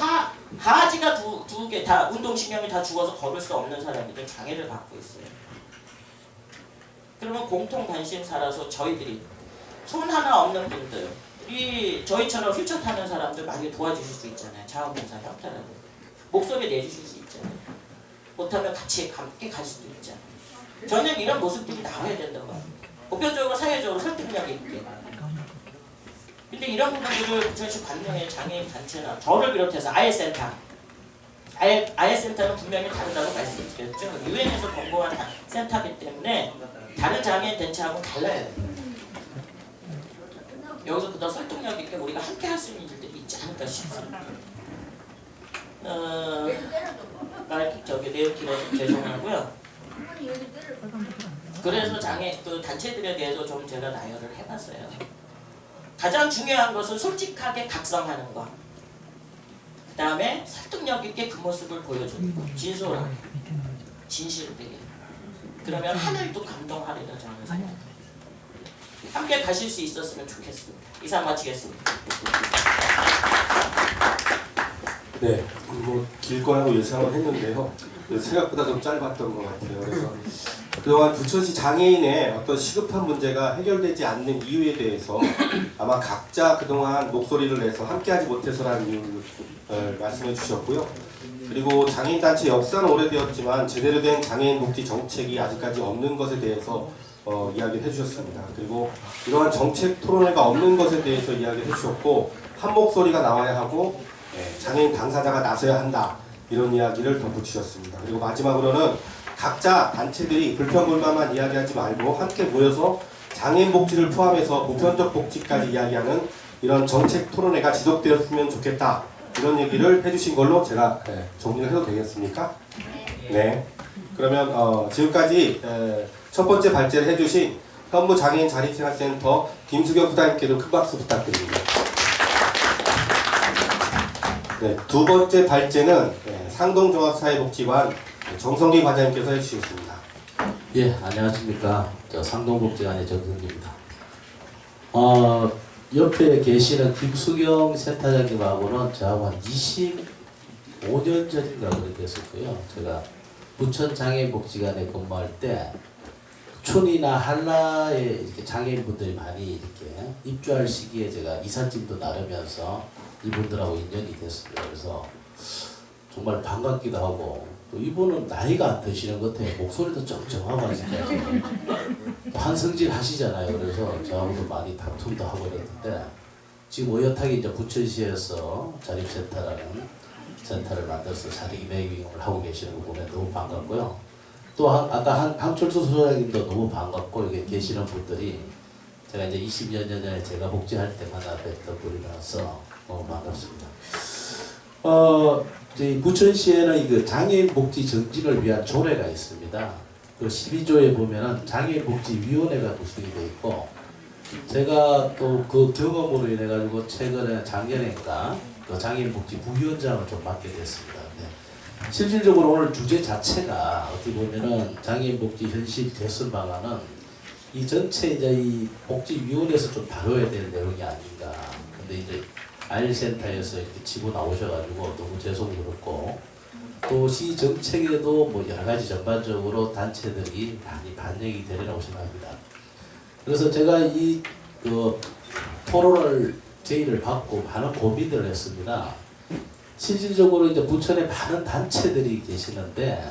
하지가 두 개 다 운동신경이 다 죽어서 걸을 수 없는 사람들은 장애를 갖고 있어요. 그러면 공통 관심사라서 저희들이 손 하나 없는 분들이 저희처럼 휠체어 타는 사람들 많이 도와주실 수 있잖아요. 자원봉사 형태라도 목소리 내주실 수 있잖아요. 못하면 같이 함께 갈 수도 있잖아요. 저는 이런 모습들이 나와야 된다고 합니다. 보편적으로 사회적으로 설득력 있게. 근데 이런 부분들을 부천시 관명의 장애인 단체나 저를 비롯해서 아예센터 아예센터는 분명히 다르다고 말씀드렸죠. 유엔에서 권고한 센터이기 때문에 다른 장애인 단체하고는 달라요. 여기서 그더 설득력 있게 우리가 함께 할 수 있는 일들이 있지 않을까 싶습니다. 내용 길어서 죄송하고요. 그래서 단체들에 대해서 좀 제가 나열을 해봤어요. 가장 중요한 것은 솔직하게 각성하는 것. 그 다음에 설득력 있게 그 모습을 보여주는 것. 진솔하게, 진실되게. 그러면 하늘도 감동하리라 저는 생각합니다. 함께 가실 수 있었으면 좋겠습니다. 이상 마치겠습니다. 네, 길 거라고 예상을 했는데요. 생각보다 좀 짧았던 것 같아요. 그래서 그동안 부천시 장애인의 어떤 시급한 문제가 해결되지 않는 이유에 대해서 아마 각자 그동안 목소리를 내서 함께하지 못해서라는 이유를 말씀해 주셨고요. 그리고 장애인단체 역사는 오래되었지만 제대로 된 장애인 복지 정책이 아직까지 없는 것에 대해서 이야기를 해주셨습니다. 그리고 이러한 정책 토론회가 없는 것에 대해서 이야기를 해주셨고 한 목소리가 나와야 하고 장애인 당사자가 나서야 한다. 이런 이야기를 덧붙이셨습니다. 그리고 마지막으로는 각자 단체들이 불평불만만 이야기하지 말고 함께 모여서 장애인 복지를 포함해서 보편적 복지까지 이야기하는 이런 정책 토론회가 지속되었으면 좋겠다. 이런 얘기를 해주신 걸로 제가 정리를 해도 되겠습니까? 네. 그러면 지금까지 첫 번째 발제를 해주신 현무장애인 자립생활센터 김수경 부장님께도 큰 박수 부탁드립니다. 네, 두 번째 발제는 상동종합사회복지관 정성기 과장님께서 해주시겠습니다. 예, 안녕하십니까. 저 상동복지관의 정성기입니다. 옆에 계시는 김수경 센터장님하고는 저하고 한 25년 전인가 그렇게 됐었고요. 제가 부천장애인복지관에 근무할 때 촌이나 한라에 이렇게 장애인분들이 많이 이렇게 입주할 시기에 제가 이삿짐도 나르면서 이분들하고 인연이 됐습니다. 그래서 정말 반갑기도 하고 또 이분은 나이가 안 드시는 것 같아요. 목소리도 쩡쩡하고 하니까 한성질 하시잖아요. 그래서 저하고도 많이 다툼도 하고 그랬는데 지금 의젓하게 이제 부천시에서 자립센터라는 센터를 만들어서 자립매입을 하고 계시는 거 보면 너무 반갑고요. 또 아까 황철수 소장님도 너무 반갑고 여기 계시는 분들이 제가 이제 20여 년 전에 제가 복지할 때마다 뵀던 분이라서 너무 반갑습니다. 저희 부천시에는 그 장애인 복지 정진을 위한 조례가 있습니다. 그 12조에 보면은 장애인 복지 위원회가 구성이 되어 있고 제가 또 그 경험으로 인해 가지고 최근에 작년인가 그 장애인 복지 부위원장을 좀 맡게 됐습니다. 네. 실질적으로 오늘 주제 자체가 어떻게 보면은 장애인 복지 현실 개선 방안은 이 전체 이제 이 복지위원회에서 좀 다뤄야 될 내용이 아닌가. 근데 이제 아일센터에서 이렇게 치고 나오셔가지고 너무 죄송스럽고 또 시 정책에도 뭐 여러 가지 전반적으로 단체들이 많이 반영이 되리라고 생각합니다. 그래서 제가 이 그 토론을 제의를 받고 많은 고민을 했습니다. 실질적으로 이제 부천에 많은 단체들이 계시는데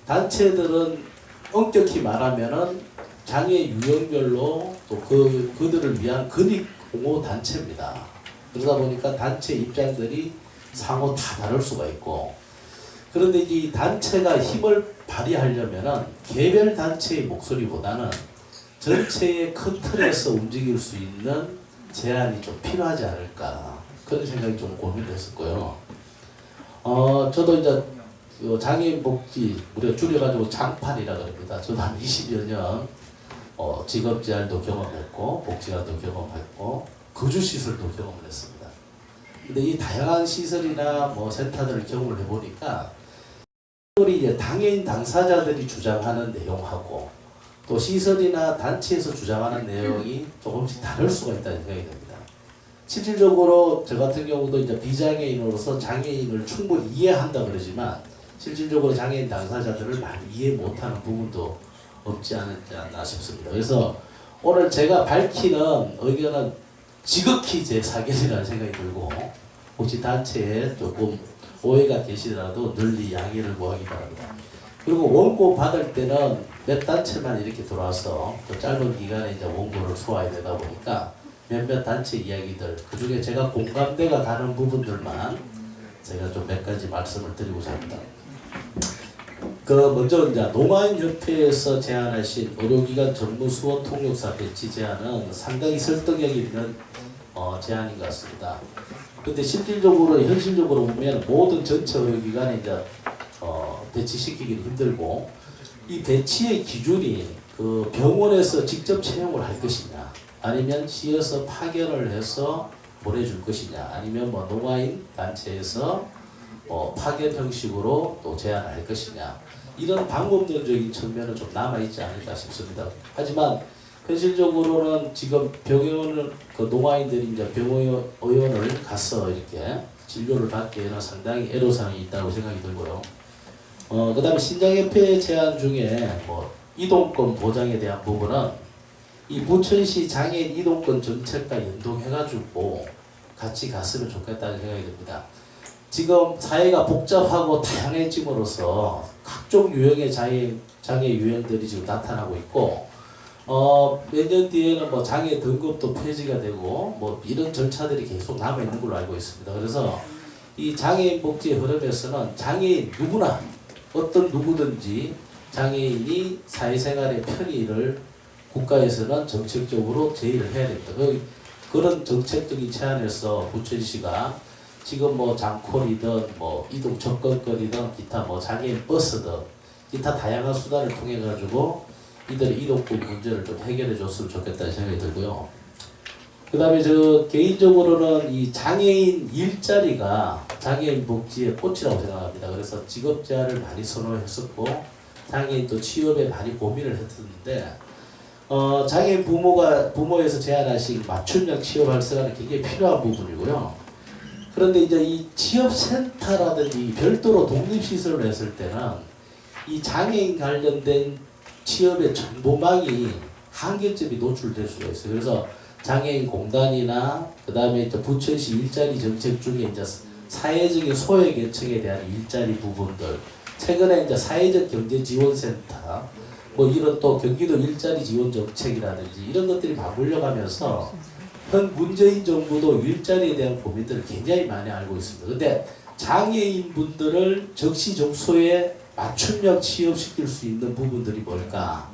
단체들은 엄격히 말하면은 장애 유형별로 또 그들을 위한 근익 공호 단체입니다. 그러다 보니까 단체 입장들이 상호 다 다를 수가 있고 그런데 이제 이 단체가 힘을 발휘하려면은 개별 단체의 목소리보다는 전체의 큰 틀에서 움직일 수 있는 제안이 좀 필요하지 않을까 그런 생각이 좀 고민됐었고요. 저도 이제 그 장애인 복지 우리가 줄여가지고 장판이라 그럽니다. 저도 한 20여 년 직업재활도 경험했고 복지관도 경험했고 거주시설도 경험을 했습니다. 근데 이 다양한 시설이나 뭐 센터들을 경험을 해보니까 우리 이제 장애인 당사자들이 주장하는 내용하고 또 시설이나 단체에서 주장하는 내용이 조금씩 다를 수가 있다는 생각이 듭니다. 실질적으로 저 같은 경우도 이제 비장애인으로서 장애인을 충분히 이해한다 그러지만 실질적으로 장애인 당사자들을 많이 이해 못하는 부분도 없지 않나 싶습니다. 그래서 오늘 제가 밝히는 의견은 지극히 제 사견이라는 생각이 들고 혹시 단체에 조금 오해가 계시더라도 널리 양해를 구하기 바랍니다. 그리고 원고 받을 때는 몇 단체만 이렇게 들어와서 그 짧은 기간에 이제 원고를 소화해야 되다 보니까 몇몇 단체 이야기들 그 중에 제가 공감대가 가는 부분들만 제가 좀 몇 가지 말씀을 드리고자 합니다. 그 먼저 이제 농아인협회에서 제안하신 의료기관 전문 수원 통역사 배치 제안은 상당히 설득력 있는 제안인 것 같습니다. 근데 실질적으로 현실적으로 보면 모든 전체 의료기관에 이제 배치시키기는 힘들고 이 배치의 기준이 그 병원에서 직접 채용을 할 것이냐 아니면 시에서 파견을 해서 보내줄 것이냐 아니면 뭐 농아인 단체에서 파견 형식으로 또 제안을 할 것이냐 이런 방법론적인 측면은 좀 남아있지 않을까 싶습니다. 하지만 현실적으로는 지금 병원을 그 농아인들이 이제 병원을 가서 이렇게 진료를 받기에는 상당히 애로사항이 있다고 생각이 들고요. 그 다음에 신장협회 제안 중에 뭐 이동권 보장에 대한 부분은 이 부천시 장애인 이동권 정책과 연동해가지고 같이 갔으면 좋겠다는 생각이 듭니다. 지금 사회가 복잡하고 다양해짐으로써 각종 유형의 장애 유형들이 지금 나타나고 있고 몇 년 뒤에는 뭐 장애 등급도 폐지가 되고 뭐 이런 절차들이 계속 남아 있는 걸로 알고 있습니다. 그래서 이 장애인 복지의 흐름에서는 장애인 누구나 어떤 누구든지 장애인이 사회생활의 편의를 국가에서는 정책적으로 제의를 해야 됩니다. 그런 정책적인 제안에서 부천시가 지금 뭐 장콜이든 뭐 이동 접근거리든 기타 뭐 장애인 버스든 기타 다양한 수단을 통해 가지고 이들의 이동권 문제를 좀 해결해 줬으면 좋겠다는 생각이 들고요. 그 다음에 저 개인적으로는 이 장애인 일자리가 장애인 복지의 꽃이라고 생각합니다. 그래서 직업재활을 많이 선호했었고 장애인 또 취업에 많이 고민을 했었는데 장애인 부모에서 제안하신 맞춤형 취업 활성화는 굉장히 필요한 부분이고요. 그런데 이제 이 취업센터라든지 별도로 독립시설을 했을 때는 이 장애인 관련된 취업의 정보망이 한계점이 노출될 수가 있어요. 그래서 장애인 공단이나 그 다음에 부천시 일자리 정책 중에 이제 사회적인 소외계층에 대한 일자리 부분들, 최근에 이제 사회적 경제지원센터, 뭐 이런 또 경기도 일자리 지원 정책이라든지 이런 것들이 맞물려 가면서 현 문재인 정부도 일자리에 대한 고민들을 굉장히 많이 알고 있습니다. 근데 장애인 분들을 적시적소에 맞춤형 취업시킬 수 있는 부분들이 뭘까?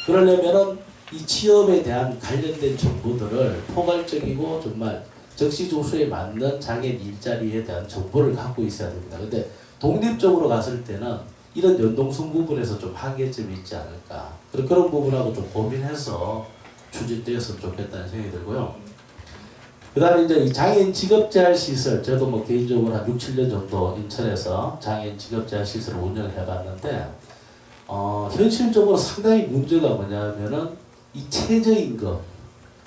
그러려면은 이 취업에 대한 관련된 정보들을 포괄적이고 정말 적시적소에 맞는 장애인 일자리에 대한 정보를 갖고 있어야 됩니다. 근데 독립적으로 갔을 때는 이런 연동성 부분에서 좀 한계점이 있지 않을까. 그런 부분하고 좀 고민해서 추진되었으면 좋겠다는 생각이 들고요. 그 다음에 이제 이 장애인 직업재활 시설, 저도 뭐 개인적으로 한 6, 7년 정도 인천에서 장애인 직업재활 시설을 운영을 해봤는데, 현실적으로 상당히 문제가 뭐냐면은 이 최저임금,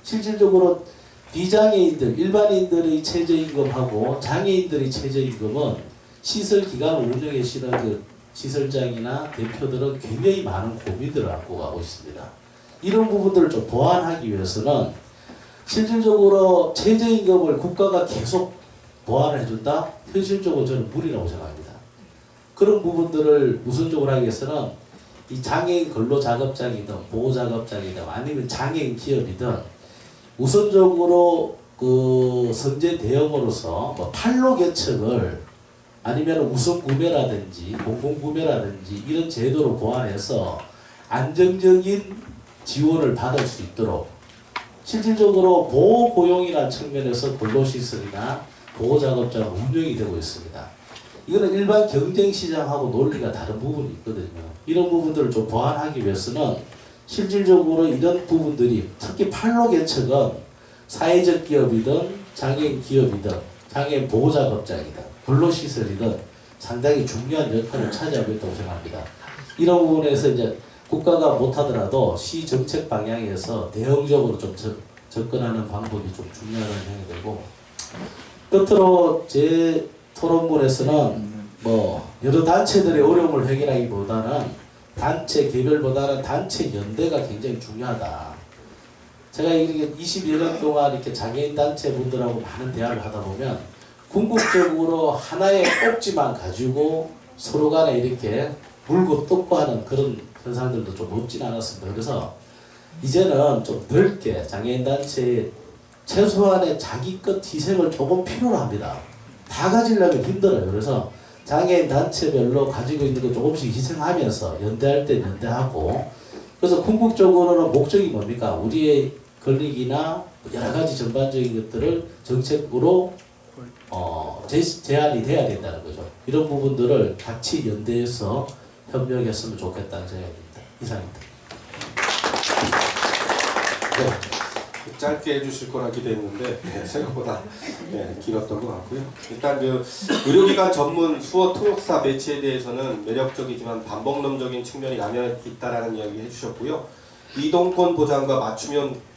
실질적으로 비장애인들, 일반인들의 최저임금하고 장애인들의 최저임금은 시설 기관을 운영해 계시는 그 시설장이나 대표들은 굉장히 많은 고민들을 안고 가고 있습니다. 이런 부분들을 좀 보완하기 위해서는 실질적으로 최저임금을 국가가 계속 보완을 해준다? 현실적으로 저는 무리라고 생각합니다. 그런 부분들을 우선적으로 하기 위해서는 이 장애인 근로자급자이든 보호자급자이든 아니면 장애인 기업이든 우선적으로 그 선제 대응으로서 뭐 판로 개척을 아니면 우선 구매라든지 공공 구매라든지 이런 제도를 보완해서 안정적인 지원을 받을 수 있도록 실질적으로 보호 고용이라는 측면에서 근로시설이나 보호작업자가 운영이 되고 있습니다. 이거는 일반 경쟁시장하고 논리가 다른 부분이 있거든요. 이런 부분들을 좀 보완하기 위해서는 실질적으로 이런 부분들이 특히 판로 개척은 사회적 기업이든 장애인 기업이든 장애인 보호작업자이든 근로시설이든 상당히 중요한 역할을 차지하고 있다고 생각합니다. 이런 부분에서 이제 국가가 못하더라도 시 정책 방향에서 대응적으로 좀 접근하는 방법이 좀 중요하다는 생각이 들고 끝으로 제 토론문에서는 뭐 여러 단체들의 어려움을 해결하기보다는 단체 개별보다는 단체 연대가 굉장히 중요하다. 제가 이렇게 20여 년 동안 이렇게 장애인 단체 분들하고 많은 대화를 하다 보면 궁극적으로 하나의 꼭지만 가지고 서로 간에 이렇게 물고 뜯고 하는 그런 현상들도 좀 없진 않았습니다. 그래서 이제는 좀 넓게 장애인 단체에 최소한의 자기 것 희생을 조금 필요로 합니다. 다 가지려면 힘들어요. 그래서 장애인 단체별로 가지고 있는 거 조금씩 희생하면서 연대할 때 연대하고 그래서 궁극적으로는 목적이 뭡니까? 우리의 권익이나 여러 가지 전반적인 것들을 정책으로 제한이 돼야 된다는 거죠. 이런 부분들을 같이 연대해서 협력했으면 좋겠다는 생각입니다. 이상입니다. 네, 짧게 해주실 거라 기대했는데 생각보다 길었던 것 같고요. 일단 그 의료기관 전문 수어 통역사 배치에 대해서는 매력적이지만 반복론적인 측면이 남아 있다라는 이야기 해주셨고요. 이동권 보장과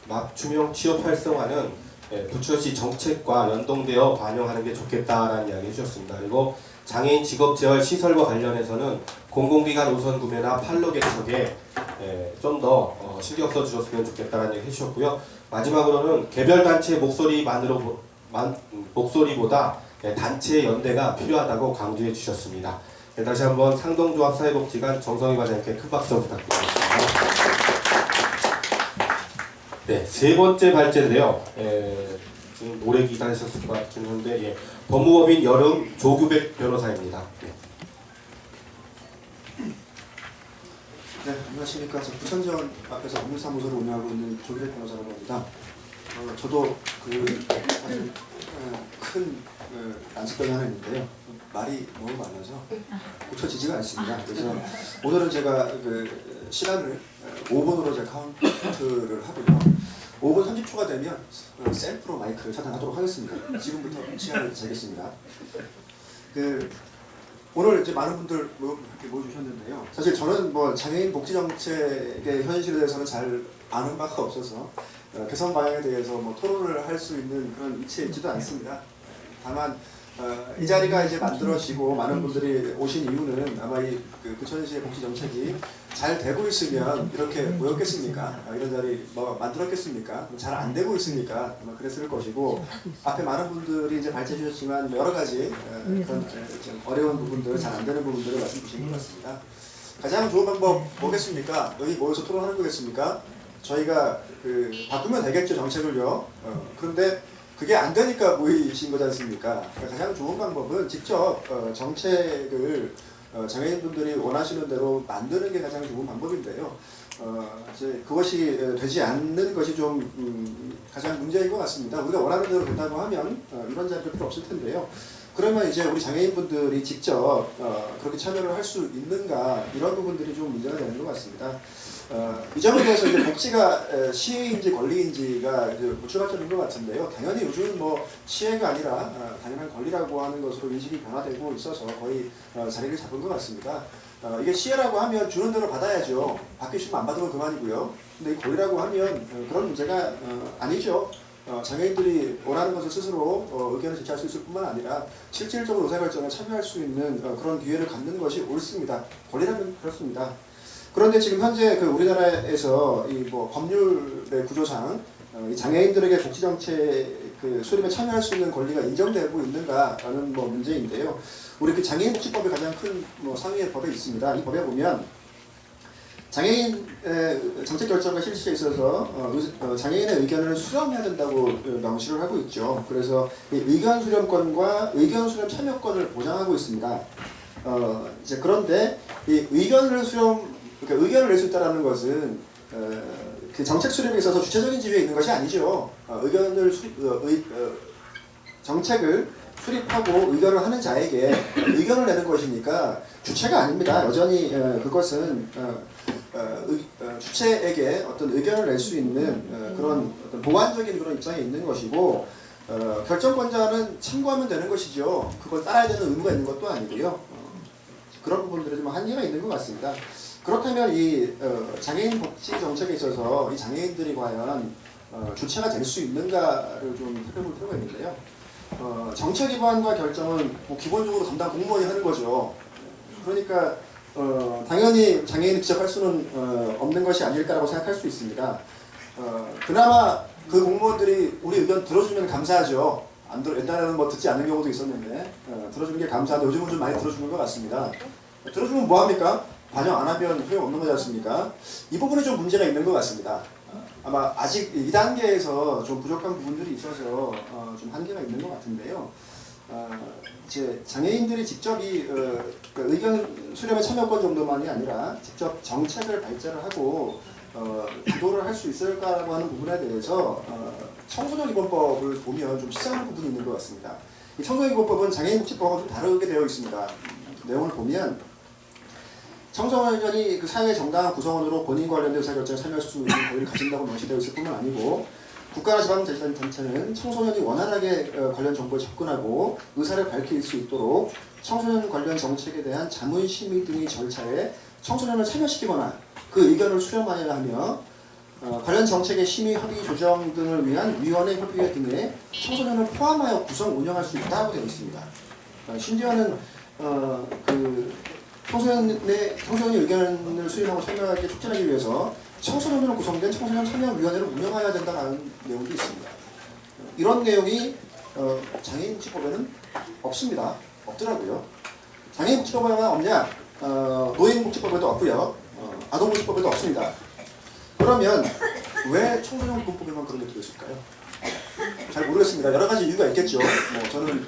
맞춤형 취업 활성화는 부처시 정책과 연동되어 반영하는 게 좋겠다라는 이야기 해주셨습니다. 그리고 장애인 직업재활 시설과 관련해서는 공공기관 우선 구매나 판로 개척에 좀 더 신경 써주셨으면 좋겠다는 얘기 해주셨고요. 마지막으로는 개별단체의 목소리보다 단체의 연대가 필요하다고 강조해 주셨습니다. 다시 한번 상동조합 사회복지관 정성희 과장님께 큰 박수 부탁드리겠습니다. 네, 세 번째 발제인데요. 지금 오래 기다리셨을 것 같긴 한데 법무법인 여름 조규백 변호사입니다. 네, 안녕하십니까. 저 부천지원 앞에서 법률사무소를 운영하고 있는 조규백 변호사라고 합니다. 저도 아주 큰 난치병이 하나 있는데요. 말이 너무 많아서 고쳐지지가 않습니다. 그래서 오늘은 제가 시간을 5분으로 제가 카운트를 하고요. 5분 30초가 되면 셀프로 마이크를 차단하도록 하겠습니다. 지금부터 시간을 재겠습니다. 오늘 이제 많은 분들 이렇게 모여주셨는데요. 사실 저는 뭐 장애인 복지 정책의 현실에 대해서는 잘 아는 바가 없어서 개선 방향에 대해서 뭐 토론을 할 수 있는 그런 위치에 있지도 않습니다. 다만 이 자리가 이제 만들어지고 많은 분들이 오신 이유는 아마 이 부천시의 복지 정책이 잘 되고 있으면 이렇게 모였겠습니까? 이런 자리 뭐 만들었겠습니까? 잘 안 되고 있으니까 아마 그랬을 것이고 앞에 많은 분들이 이제 발제해 주셨지만 여러 가지 그런 좀 어려운 부분들, 잘 안 되는 부분들을 말씀 주신 것 같습니다. 가장 좋은 방법 뭐겠습니까? 여기 모여서 토론하는 거겠습니까? 저희가 바꾸면 되겠죠, 정책을요. 그런데 그게 안 되니까 모이신 거지 않습니까? 그러니까 가장 좋은 방법은 직접 정책을 장애인분들이 원하시는 대로 만드는 게 가장 좋은 방법인데요. 이제 그것이 되지 않는 것이 좀 가장 문제인 것 같습니다. 우리가 원하는 대로 된다고 하면 이런 자리도 필요 없을 텐데요. 그러면 이제 우리 장애인분들이 직접 그렇게 참여를 할 수 있는가 이런 부분들이 좀 문제가 되는 것 같습니다. 이 점에 대해서 이제 복지가 시혜인지 권리인지가 출발점인 것 같은데요. 당연히 요즘은 뭐 시혜가 아니라 당연한 권리라고 하는 것으로 인식이 변화되고 있어서 거의 자리를 잡은 것 같습니다. 이게 시혜라고 하면 주는 대로 받아야죠. 받기 싫으면 안 받으면 그만이고요. 근데 이 권리라고 하면 그런 문제가 아니죠. 장애인들이 원하는 것을 스스로 의견을 제시할 수 있을 뿐만 아니라 실질적으로 의사결정에 참여할 수 있는 그런 기회를 갖는 것이 옳습니다. 권리라면 그렇습니다. 그런데 지금 현재 우리나라에서 이 뭐 법률의 구조상 이 장애인들에게 복지 정책 그 수립에 참여할 수 있는 권리가 인정되고 있는가라는 뭐 문제인데요. 우리 그 장애인 복지법이 가장 큰 뭐 상위의 법에 있습니다. 이 법에 보면 장애인 정책 결정과 실시에 있어서 장애인의 의견을 수렴해야 된다고 명시를 하고 있죠. 그래서 이 의견 수렴권과 의견 수렴 참여권을 보장하고 있습니다. 이제 그런데 이 그러니까 의견을 낼 수 있다라는 것은 그 정책 수립에 있어서 주체적인 지위에 있는 것이 아니죠. 정책을 수립하고 의견을 하는 자에게 의견을 내는 것이니까 주체가 아닙니다. 여전히 그것은 주체에게 어떤 의견을 낼 수 있는 그런 어떤 보완적인 그런 입장에 있는 것이고 결정권자는 참고하면 되는 것이죠. 그걸 따라야 되는 의무가 있는 것도 아니고요. 그런 부분들에 좀 한계가 있는 것 같습니다. 그렇다면 이 장애인 복지 정책에 있어서 이 장애인들이 과연 주체가 될 수 있는가를 좀 살펴볼 필요가 있는데요. 정책 기반과 결정은 뭐 기본적으로 담당 공무원이 하는 거죠. 그러니까 당연히 장애인이 직접 할 수는 없는 것이 아닐까라고 생각할 수 있습니다. 그나마 그 공무원들이 우리 의견 들어주면 감사하죠. 옛날에는 뭐 듣지 않는 경우도 있었는데 들어주는 게 감사한데 요즘은 좀 많이 들어주는 것 같습니다. 들어주면 뭐합니까? 반영 안 하면 소용없는 거지 않습니까? 이 부분에 좀 문제가 있는 것 같습니다. 아마 아직 2단계에서 좀 부족한 부분들이 있어서 좀 한계가 있는 것 같은데요. 이제 장애인들이 직접 이 의견 수렴의 참여권 정도만이 아니라 직접 정책을 발제를 하고 주도를 할 수 있을까라고 하는 부분에 대해서 청소년 입원법을 보면 좀 시사하는 부분이 있는 것 같습니다. 이 청소년 입원법은 장애인 복지법과 좀 다르게 되어 있습니다. 내용을 보면 청소년이 그 사회의 정당한 구성원으로 본인 관련된 의사결정에 참여할 수 있는 권리를 가진다고 명시되어 있을 뿐만 아니고 국가나 지방자치단체는 청소년이 원활하게 관련 정보에 접근하고 의사를 밝힐 수 있도록 청소년 관련 정책에 대한 자문심의 등의 절차에 청소년을 참여시키거나 그 의견을 수렴하여야 하며 관련 정책의 심의, 협의, 조정 등을 위한 위원회, 협의회 등에 청소년을 포함하여 구성, 운영할 수 있다고 되어 있습니다. 심지어는 그 청소년이 의견을 수렴하고 참여하게 촉진하기 위해서 청소년으로 구성된 청소년 참여위원회를 운영해야 된다는 내용도 있습니다. 이런 내용이 장애인복지법에는 없습니다. 없더라고요. 장애인복지법에만 없냐? 노인복지법에도 없고요. 아동복지법에도 없습니다. 그러면 왜 청소년권법에만 그런 게 들어있을까요? 잘 모르겠습니다. 여러 가지 이유가 있겠죠. 뭐 저는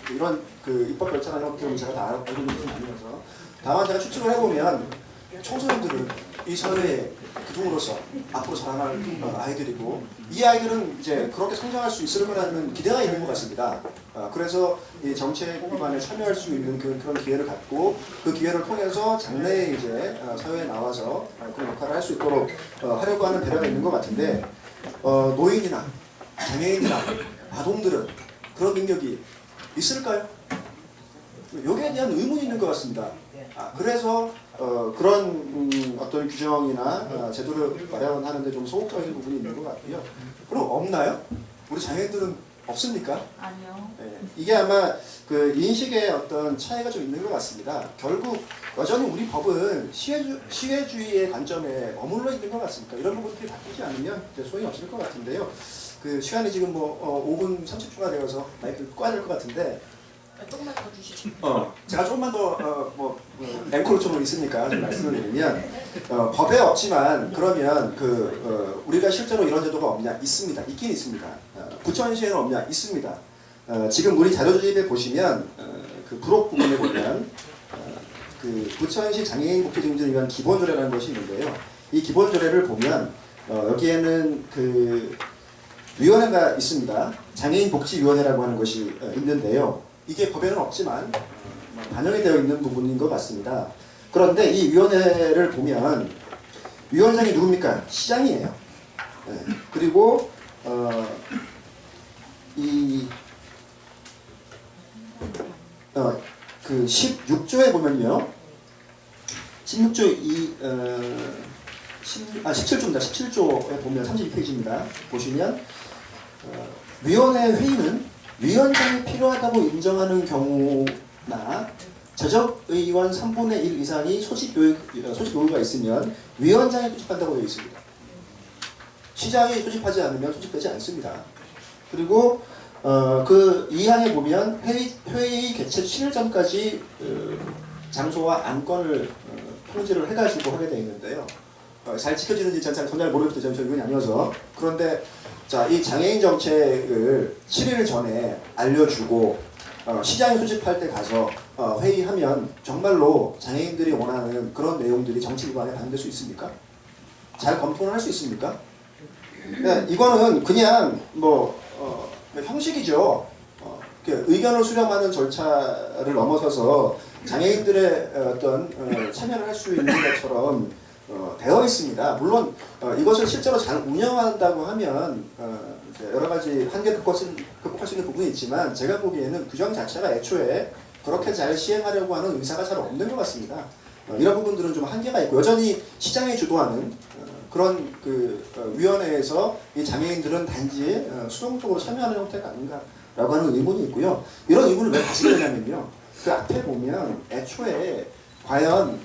이런 그 입법 절차나 이런 것들은 제가 다 알고 있는 것은 아니라서 다만 제가 추측을 해보면 청소년들은 이 사회의 기둥으로서 앞으로 자라날 아이들이고 이 아이들은 이제 그렇게 성장할 수 있을 거라는 기대가 있는 것 같습니다. 그래서 이 정책 기반에 참여할 수 있는 그런 기회를 갖고 그 기회를 통해서 장래에 이제 사회에 나와서 그런 역할을 할 수 있도록 하려고 하는 배려가 있는 것 같은데 노인이나 장애인이나 아동들은 그런 능력이 있을까요? 여기에 대한 의문이 있는 것 같습니다. 그래서 그런 어떤 규정이나 제도를 마련하는데 좀 소극적인 부분이 있는 것 같고요. 그럼 없나요? 우리 장애인들은 없습니까? 아니요. 네, 이게 아마 그 인식의 어떤 차이가 좀 있는 것 같습니다. 결국 여전히 우리 법은 시혜주의의 관점에 머물러 있는 것 같습니다. 이런 부분들이 바뀌지 않으면 이제 소용이 없을 것 같은데요. 그 시간이 지금 뭐 5분 30초가 되어서 마이크를 꺼야 될 것 같은데 조금만 더 주시죠. 제가 조금만 더 앵콜 좀 있으니까 좀 말씀을 드리면 법에 없지만 그러면 우리가 실제로 이런 제도가 없냐? 있습니다. 있긴 있습니다. 부천시에는 없냐? 있습니다. 지금 우리 자료집에 보시면 그 부록 부분에 보면 그 부천시 장애인 복지 증진을 위한 기본조례라는 것이 있는데요. 이 기본조례를 보면 여기에는 그 위원회가 있습니다. 장애인 복지위원회라고 하는 것이 있는데요. 이게 법에는 없지만 반영이 되어 있는 부분인 것 같습니다. 그런데 이 위원회를 보면 위원장이 누굽니까? 시장이에요. 네. 그리고 그 16조에 보면요. 17조입니다. 17조에 보면 32페이지입니다. 보시면 위원회 회의는 위원장이 필요하다고 인정하는 경우나 재적의원 3분의 1 이상이 소집 요구가 있으면 위원장이 투입한다고 되어 있습니다. 시장이 소집하지 않으면 소집되지 않습니다. 그리고 그 2항에 보면 회의 개최 7일 전까지 장소와 안건을 통지를 해가지고 하게 되어 있는데요. 잘 지켜지는지 잘 모르겠어요. 저는 의원이 아니어서. 그런데 자, 이 장애인 정책을 7일 전에 알려주고 시장에 소집할 때 가서 회의하면 정말로 장애인들이 원하는 그런 내용들이 정치 기반에 반영될 수 있습니까? 잘 검토를 할 수 있습니까? 이거는 그냥 형식이죠. 의견을 수렴하는 절차를 넘어서서 장애인들의 어떤 참여를 할 수 있는 것처럼 되어 있습니다. 물론 이것을 실제로 잘 운영한다고 하면 여러 가지 한계 극복할 수 있는 부분이 있지만 제가 보기에는 규정 자체가 애초에 그렇게 잘 시행하려고 하는 의사가 잘 없는 것 같습니다. 이런 부분들은 좀 한계가 있고 여전히 시장이 주도하는 그런 위원회에서 이 장애인들은 단지 수동적으로 참여하는 형태가 아닌가라고 하는 의문이 있고요. 이런 의문을 왜 가지게 되냐면요. 그 앞에 보면 애초에 과연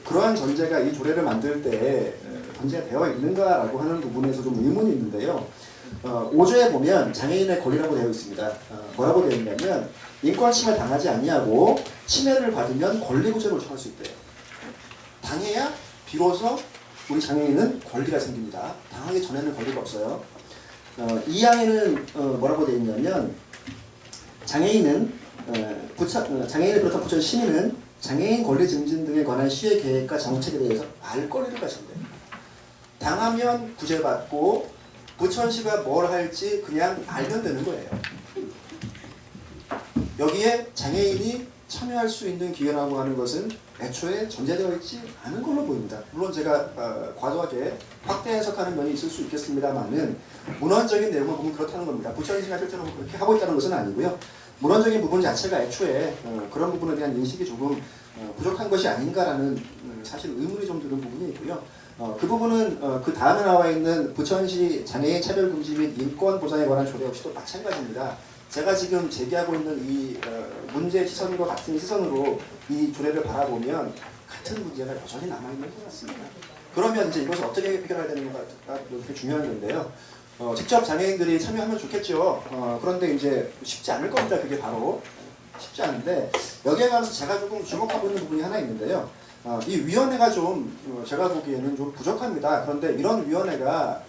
그러한 전제가 이 조례를 만들 때 전제가 되어 있는가라고 하는 부분에서 좀 의문이 있는데요. 5조에 보면 장애인의 권리라고 되어 있습니다. 뭐라고 되어 있냐면 인권 침해 당하지 아니하고 침해를 받으면 권리 구제를 요청할 수 있대요. 당해야 비로소 우리 장애인은 권리가 생깁니다. 당하기 전에는 권리가 없어요. 2항에는 뭐라고 되어 있냐면 장애인을 비롯한 부천 시민은 장애인 권리 증진 등에 관한 시의 계획과 정책에 대해서 알 권리를 가진대요. 당하면 구제받고 부천시가 뭘 할지 그냥 알면 되는 거예요. 여기에 장애인이 참여할 수 있는 기회라고 하는 것은 애초에 전제되어 있지 않은 걸로 보입니다. 물론 제가 과도하게 확대 해석하는 면이 있을 수 있겠습니다만은 문헌적인 내용을 보면 그렇다는 겁니다. 부천시가 실제로 그렇게 하고 있다는 것은 아니고요. 문헌적인 부분 자체가 애초에 그런 부분에 대한 인식이 조금 부족한 것이 아닌가라는 사실 의문이 좀 드는 부분이 있고요. 그 부분은 그 다음에 나와 있는 부천시 장애인 차별금지 및 인권 보장에 관한 조례 역시도 마찬가지입니다. 제가 지금 제기하고 있는 이 문제 시선과 같은 시선으로 이 조례를 바라보면 같은 문제가 여전히 남아있는 것 같습니다. 그러면 이제 이것을 어떻게 해결해야 되는 건가가 이렇게 중요한 건데요. 직접 장애인들이 참여하면 좋겠죠. 그런데 이제 쉽지 않을 겁니다. 그게 바로 쉽지 않은데 여기에 관해서 제가 조금 주목하고 있는 부분이 하나 있는데요. 이 위원회가 좀 제가 보기에는 좀 부족합니다. 그런데 이런 위원회가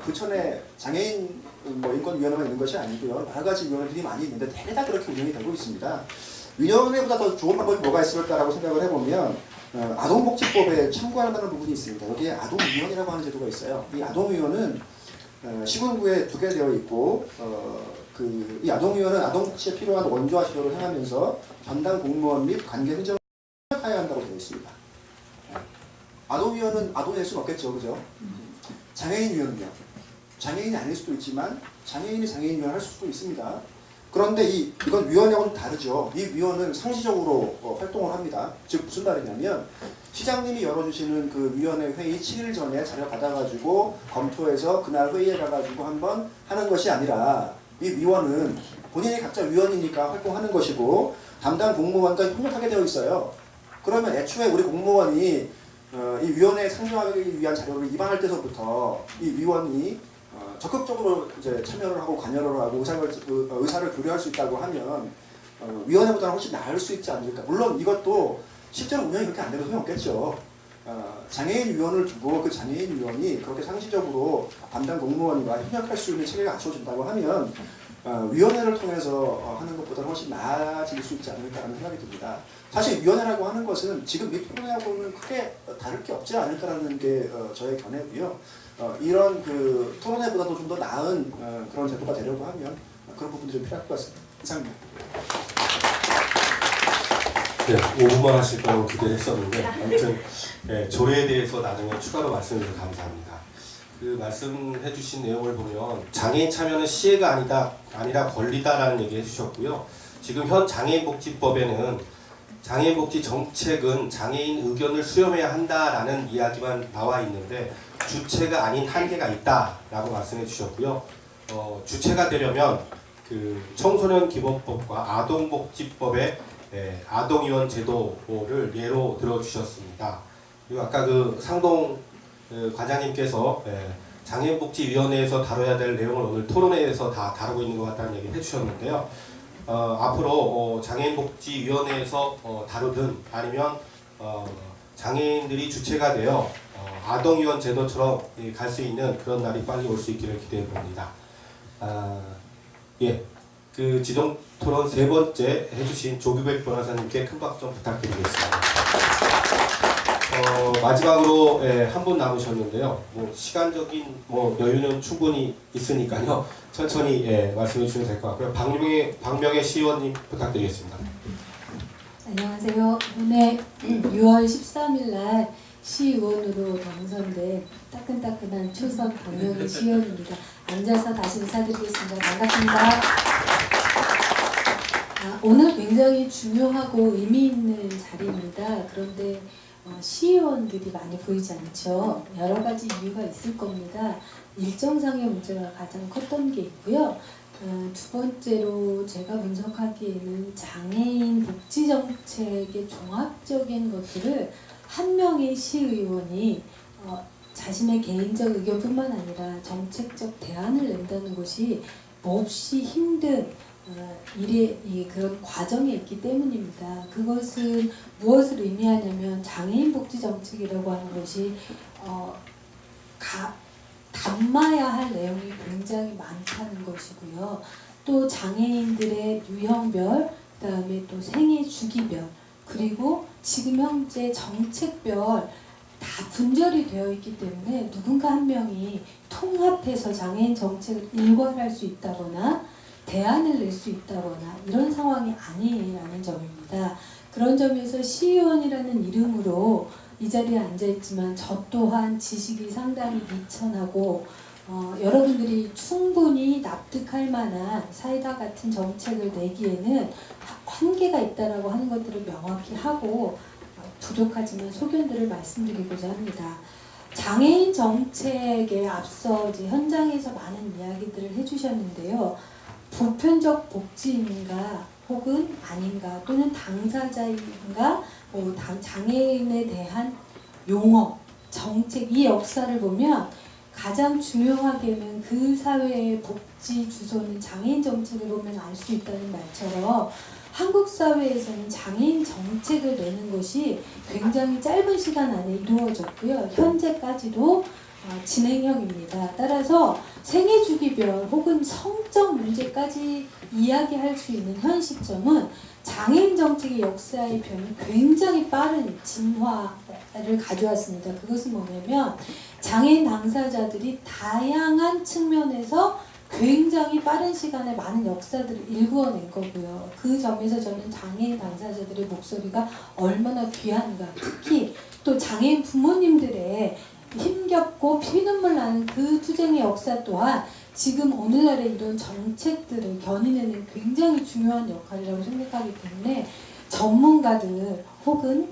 부천에 장애인 인권위원회가 있는 것이 아니고요. 여러 가지 위원회들이 많이 있는데 대개 다 그렇게 운영이 되고 있습니다. 위원회보다 더 좋은 방법이 뭐가 있을까라고 생각을 해보면 아동복지법에 참고할 만한 부분이 있습니다. 여기에 아동위원이라고 하는 제도가 있어요. 이 아동위원은 시군구에 두게 되어 있고 이 아동위원은 아동복지에 필요한 원조와 지도를 행하면서 전담 공무원 및 관계 행정을 협력해야 한다고 되어 있습니다. 아동위원은 아동일 수는 없겠죠, 그죠? 장애인위원은요. 장애인이 아닐 수도 있지만 장애인이 장애인위원을 할 수도 있습니다. 그런데 이건 위원회하고는 다르죠. 이 위원은 상시적으로 활동을 합니다. 즉 무슨 말이냐면 시장님이 열어주시는 그 위원회 회의 7일 전에 자료 받아가지고 검토해서 그날 회의에 가가지고 한번 하는 것이 아니라 이 위원은 본인이 각자 위원이니까 활동하는 것이고 담당 공무원과 협력하게 되어 있어요. 그러면 애초에 우리 공무원이 이 위원회에 상정하기 위한 자료를 입안할 때서부터 이 위원이 적극적으로 이제 참여를 하고 관여를 하고 의사를 교류할 수 있다고 하면 위원회보다는 훨씬 나을 수 있지 않을까. 물론 이것도 실제로 운영이 그렇게 안 되면 소용없겠죠. 장애인 위원을 두고 그 장애인 위원이 그렇게 상시적으로 담당 공무원과 협력할 수 있는 체계가 갖춰진다고 하면 위원회를 통해서 하는 것보다는 훨씬 나아질 수 있지 않을까라는 생각이 듭니다. 사실 위원회라고 하는 것은 지금 이 토론회하고는 크게 다를 게 없지 않을까라는 게 저의 견해고요. 이런 그 토론회보다도 좀 더 나은 그런 제도가 되려고 하면 그런 부분들이 좀 필요할 것 같습니다. 이상입니다. 네, 5분만 하실 거라고 기대를 했었는데 아무튼 조례에 대해서 나중에 추가로 말씀해 주셔서 감사합니다. 그 말씀해 주신 내용을 보면 장애인 참여는 시혜가 아니라 권리다라는 얘기 해주셨고요. 지금 현 장애인복지법에는 장애인복지 정책은 장애인 의견을 수렴해야 한다라는 이야기만 나와 있는데 주체가 아닌 한계가 있다라고 말씀해 주셨고요. 주체가 되려면 그 청소년 기본법과 아동복지법의 아동위원 제도를 예로 들어주셨습니다. 그리고 아까 그 상동 관장님께서 장애인복지위원회에서 다뤄야 될 내용을 오늘 토론회에서 다 다루고 있는 것 같다는 얘기를 해주셨는데요. 앞으로 장애인복지위원회에서 다루든 아니면 장애인들이 주체가 되어 아동위원 제도처럼 갈 수 있는 그런 날이 빨리 올 수 있기를 기대해 봅니다. 예, 그 지정 토론 세 번째 해주신 조규백 변호사님께 큰 박수 좀 부탁드리겠습니다. 마지막으로 한 분 남으셨는데요. 뭐 시간적인 여유는 충분히 있으니까요. 천천히 말씀해 주시면 될 것 같고요. 박명애 시의원님 부탁드리겠습니다. 안녕하세요. 이번에 6월 13일 날 시의원으로 당선된 따끈따끈한 초선 박명희 시의원입니다. 앉아서 다시 인사드리겠습니다. 반갑습니다. 오늘 굉장히 중요하고 의미 있는 자리입니다. 그런데 시의원들이 많이 보이지 않죠. 여러 가지 이유가 있을 겁니다. 일정상의 문제가 가장 컸던 게 있고요. 두 번째로 제가 분석하기에는 장애인 복지 정책의 종합적인 것들을 한 명의 시의원이 자신의 개인적 의견뿐만 아니라 정책적 대안을 낸다는 것이 몹시 힘든 그런 과정에 있기 때문입니다. 그것은 무엇을 의미하냐면 장애인 복지 정책이라고 하는 것이 담아야 할 내용이 굉장히 많다는 것이고요. 또 장애인들의 유형별, 그다음에 또 생애 주기별, 그리고 지금 현재 정책별 다 분절이 되어 있기 때문에 누군가 한 명이 통합해서 장애인 정책을 일관할 수 있다거나 대안을 낼 수 있다거나 이런 상황이 아니라는 점입니다. 그런 점에서 시의원이라는 이름으로 이 자리에 앉아있지만 저 또한 지식이 상당히 미천하고 여러분들이 충분히 납득할 만한 사이다 같은 정책을 내기에는 한계가 있다라고 하는 것들을 명확히 하고 부족하지만 소견들을 말씀드리고자 합니다. 장애인 정책에 앞서 이제 현장에서 많은 이야기들을 해주셨는데요. 보편적 복지인가 혹은 아닌가 또는 당사자인가 장애인에 대한 용어, 정책 이 역사를 보면 가장 중요하게는 그 사회의 복지 주소는 장애인 정책을 보면 알 수 있다는 말처럼 한국 사회에서는 장애인 정책을 내는 것이 굉장히 짧은 시간 안에 이루어졌고요. 현재까지도 진행형입니다. 따라서 생애주기별 혹은 성적 문제까지 이야기할 수 있는 현 시점은 장애인 정책의 역사의 변이 굉장히 빠른 진화를 가져왔습니다. 그것은 뭐냐면 장애인 당사자들이 다양한 측면에서 굉장히 빠른 시간에 많은 역사들을 일구어낸 거고요. 그 점에서 저는 장애인 당사자들의 목소리가 얼마나 귀한가, 특히 또 장애인 부모님들의 힘겹고 피눈물 나는 그 투쟁의 역사 또한 지금 오늘날의 이런 정책들을 견인하는 굉장히 중요한 역할이라고 생각하기 때문에 전문가들 혹은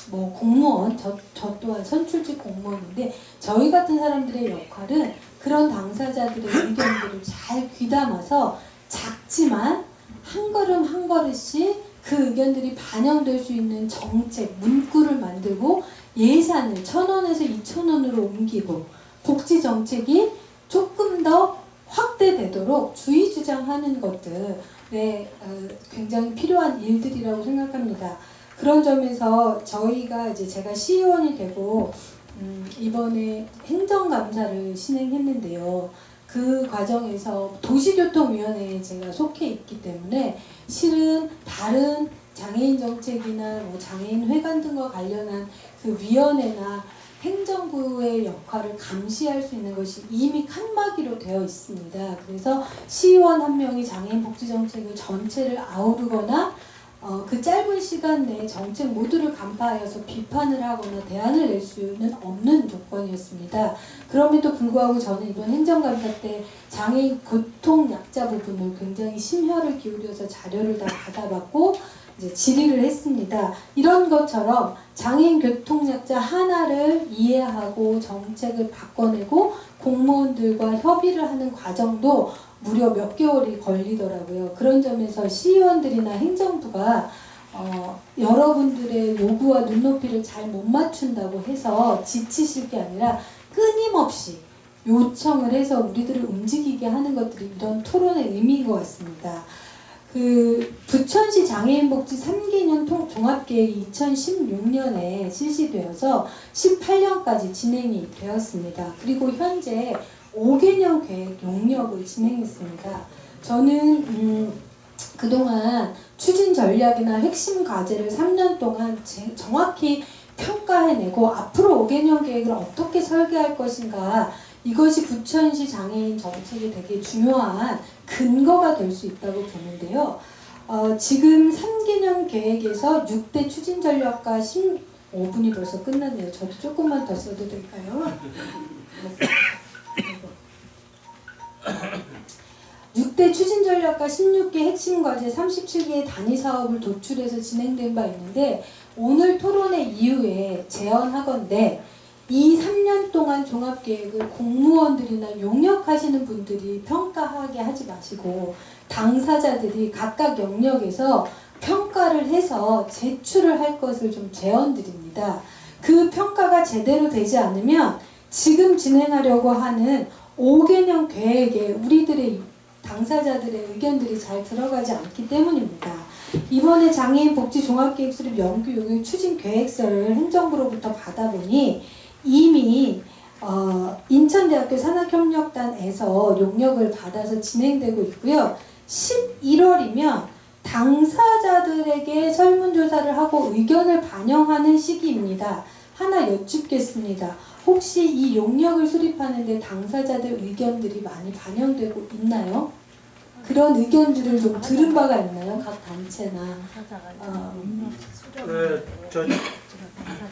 공무원, 저 또한 선출직 공무원인데 저희 같은 사람들의 역할은 그런 당사자들의 의견들을 잘 귀담아서 작지만 한 걸음 한 걸음씩 그 의견들이 반영될 수 있는 정책, 문구를 만들고 예산을 1,000원에서 2,000원으로 옮기고 복지 정책이 조금 더 확대되도록 주의주장하는 것들에 굉장히 필요한 일들이라고 생각합니다. 그런 점에서 저희가 제가 시의원이 되고 이번에 행정감사를 진행했는데요. 그 과정에서 도시교통위원회에 제가 속해 있기 때문에 실은 다른 장애인 정책이나 장애인 회관 등과 관련한 그 위원회나 행정부의 역할을 감시할 수 있는 것이 이미 칸막이로 되어 있습니다. 그래서 시의원 한 명이 장애인 복지 정책을 전체를 아우르거나 그 짧은 시간 내에 정책 모두를 간파하여서 비판을 하거나 대안을 낼 수는 없는 조건이었습니다. 그럼에도 불구하고 저는 이번 행정감사 때 장애인 교통약자 부분을 굉장히 심혈을 기울여서 자료를 다 받아봤고 이제 질의를 했습니다. 이런 것처럼 장애인 교통약자 하나를 이해하고 정책을 바꿔내고 공무원들과 협의를 하는 과정도 무려 몇 개월이 걸리더라고요. 그런 점에서 시의원들이나 행정부가 여러분들의 요구와 눈높이를 잘 못 맞춘다고 해서 지치실 게 아니라 끊임없이 요청을 해서 우리들을 움직이게 하는 것들이 이런 토론의 의미인 것 같습니다. 그 부천시 장애인복지 3개년 종합계획이 2016년에 실시되어서 18년까지 진행이 되었습니다. 그리고 현재 5개년 계획 용역을 진행했습니다. 저는 그동안 추진 전략이나 핵심 과제를 3년 동안 정확히 평가해내고 앞으로 5개년 계획을 어떻게 설계할 것인가, 이것이 부천시 장애인 정책이 되게 중요한 근거가 될 수 있다고 보는데요. 지금 3개년 계획에서 6대 추진 전략과 15분이 벌써 끝났네요. 저도 조금만 더 써도 될까요? 6대 추진 전략과 16개 핵심 과제 37개의 단위 사업을 도출해서 진행된 바 있는데, 오늘 토론회 이후에 제언하건대 이 3년 동안 종합계획을 공무원들이나 용역하시는 분들이 평가하게 하지 마시고 당사자들이 각각 영역에서 평가를 해서 제출을 할 것을 좀 제언드립니다. 그 평가가 제대로 되지 않으면 지금 진행하려고 하는 5개년 계획에 우리들의 당사자들의 의견들이 잘 들어가지 않기 때문입니다. 이번에 장애인 복지 종합계획 수립 연구 용역 추진 계획서를 행정부로부터 받아보니 이미 인천대학교 산학협력단에서 용역을 받아서 진행되고 있고요. 11월이면 당사자들에게 설문조사를 하고 의견을 반영하는 시기입니다. 하나 여쭙겠습니다. 혹시 이 용역을 수립하는데 당사자들 의견들이 많이 반영되고 있나요? 그런 의견들을 좀 들은 바가 있나요? 각 단체나.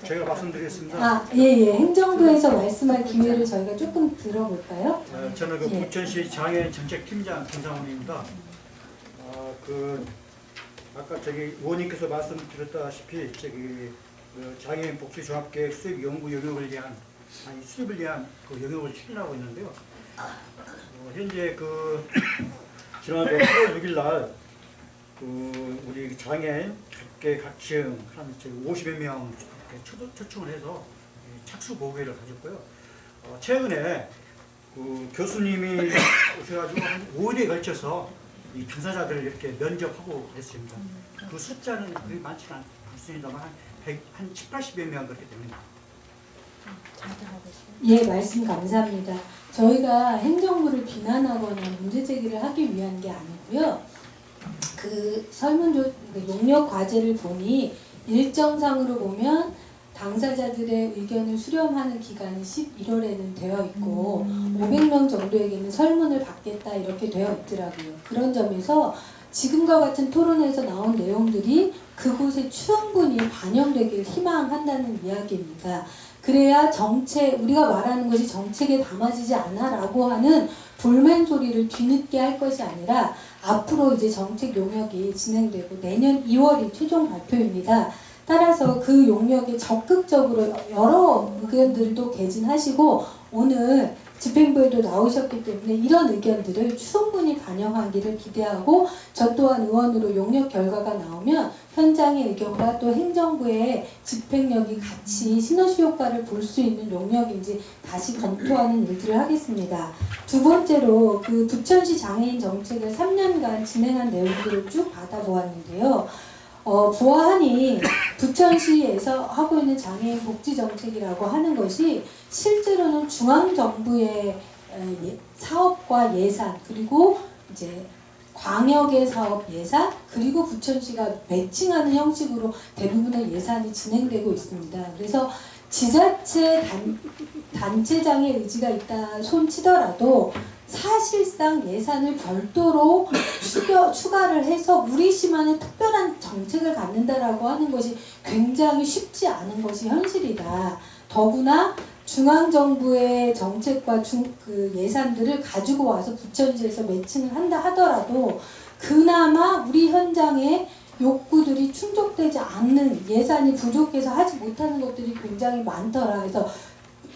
제가 말씀드리겠습니다. 예. 행정부에서 말씀할 기회를 저희가 조금 들어볼까요? 저는 그 부천시 장애인 정책팀장 김상훈입니다. 아까 의원님께서 말씀드렸다시피 장애인 복지 종합계획 수립 연구 영역을 위한 수립을 위한 그 영역을 추진하고 있는데요. 현재 지난 8월 6일 날 우리 장애인 각계각층 한 50여 명 초청을 해서 착수 보고회를 가졌고요. 최근에 교수님이 오셔가지고 한 5일에 걸쳐서 이 당사자들을 이렇게 면접하고 했습니다. 그 숫자는 그리 많지는 않습니다만 한 70, 80여 명 그렇게 됩니다. 예, 말씀 감사합니다. 저희가 행정부를 비난하거나 문제 제기를 하기 위한 게 아니고요. 용역 과제를 보니 일정상으로 보면 당사자들의 의견을 수렴하는 기간이 11월에는 되어 있고 500명 정도에게는 설문을 받겠다 이렇게 되어 있더라고요. 그런 점에서 지금과 같은 토론에서 나온 내용들이 그곳에 충분히 반영되길 희망한다는 이야기입니다. 그래야 우리가 말하는 것이 정책에 담아지지 않아라고 하는 불만 소리를 뒤늦게 할 것이 아니라 앞으로 이제 정책 용역이 진행되고 내년 2월이 최종 발표입니다. 따라서 그 용역에 적극적으로 여러 의견들도 개진하시고 오늘 집행부에도 나오셨기 때문에 이런 의견들을 충분히 반영하기를 기대하고, 저 또한 의원으로 용역 결과가 나오면 현장의 의견과 또 행정부의 집행력이 같이 시너지 효과를 볼 수 있는 용역인지 다시 검토하는 일들을 하겠습니다. 두 번째로 부천시 장애인 정책을 3년간 진행한 내용들을 쭉 받아보았는데요. 보아하니 부천시에서 하고 있는 장애인 복지 정책이라고 하는 것이 실제로는 중앙정부의 사업과 예산, 그리고 이제 광역의 사업 예산, 그리고 부천시가 매칭하는 형식으로 대부분의 예산이 진행되고 있습니다. 그래서 지자체 단체장의 의지가 있다 손치더라도 사실상 예산을 별도로 추가를 해서 우리 시만의 특별한 정책을 갖는다라고 하는 것이 굉장히 쉽지 않은 것이 현실이다. 더구나 중앙정부의 정책과 예산들을 가지고 와서 부천시에서 매칭을 한다 하더라도 그나마 우리 현장의 욕구들이 충족되지 않는, 예산이 부족해서 하지 못하는 것들이 굉장히 많더라. 그래서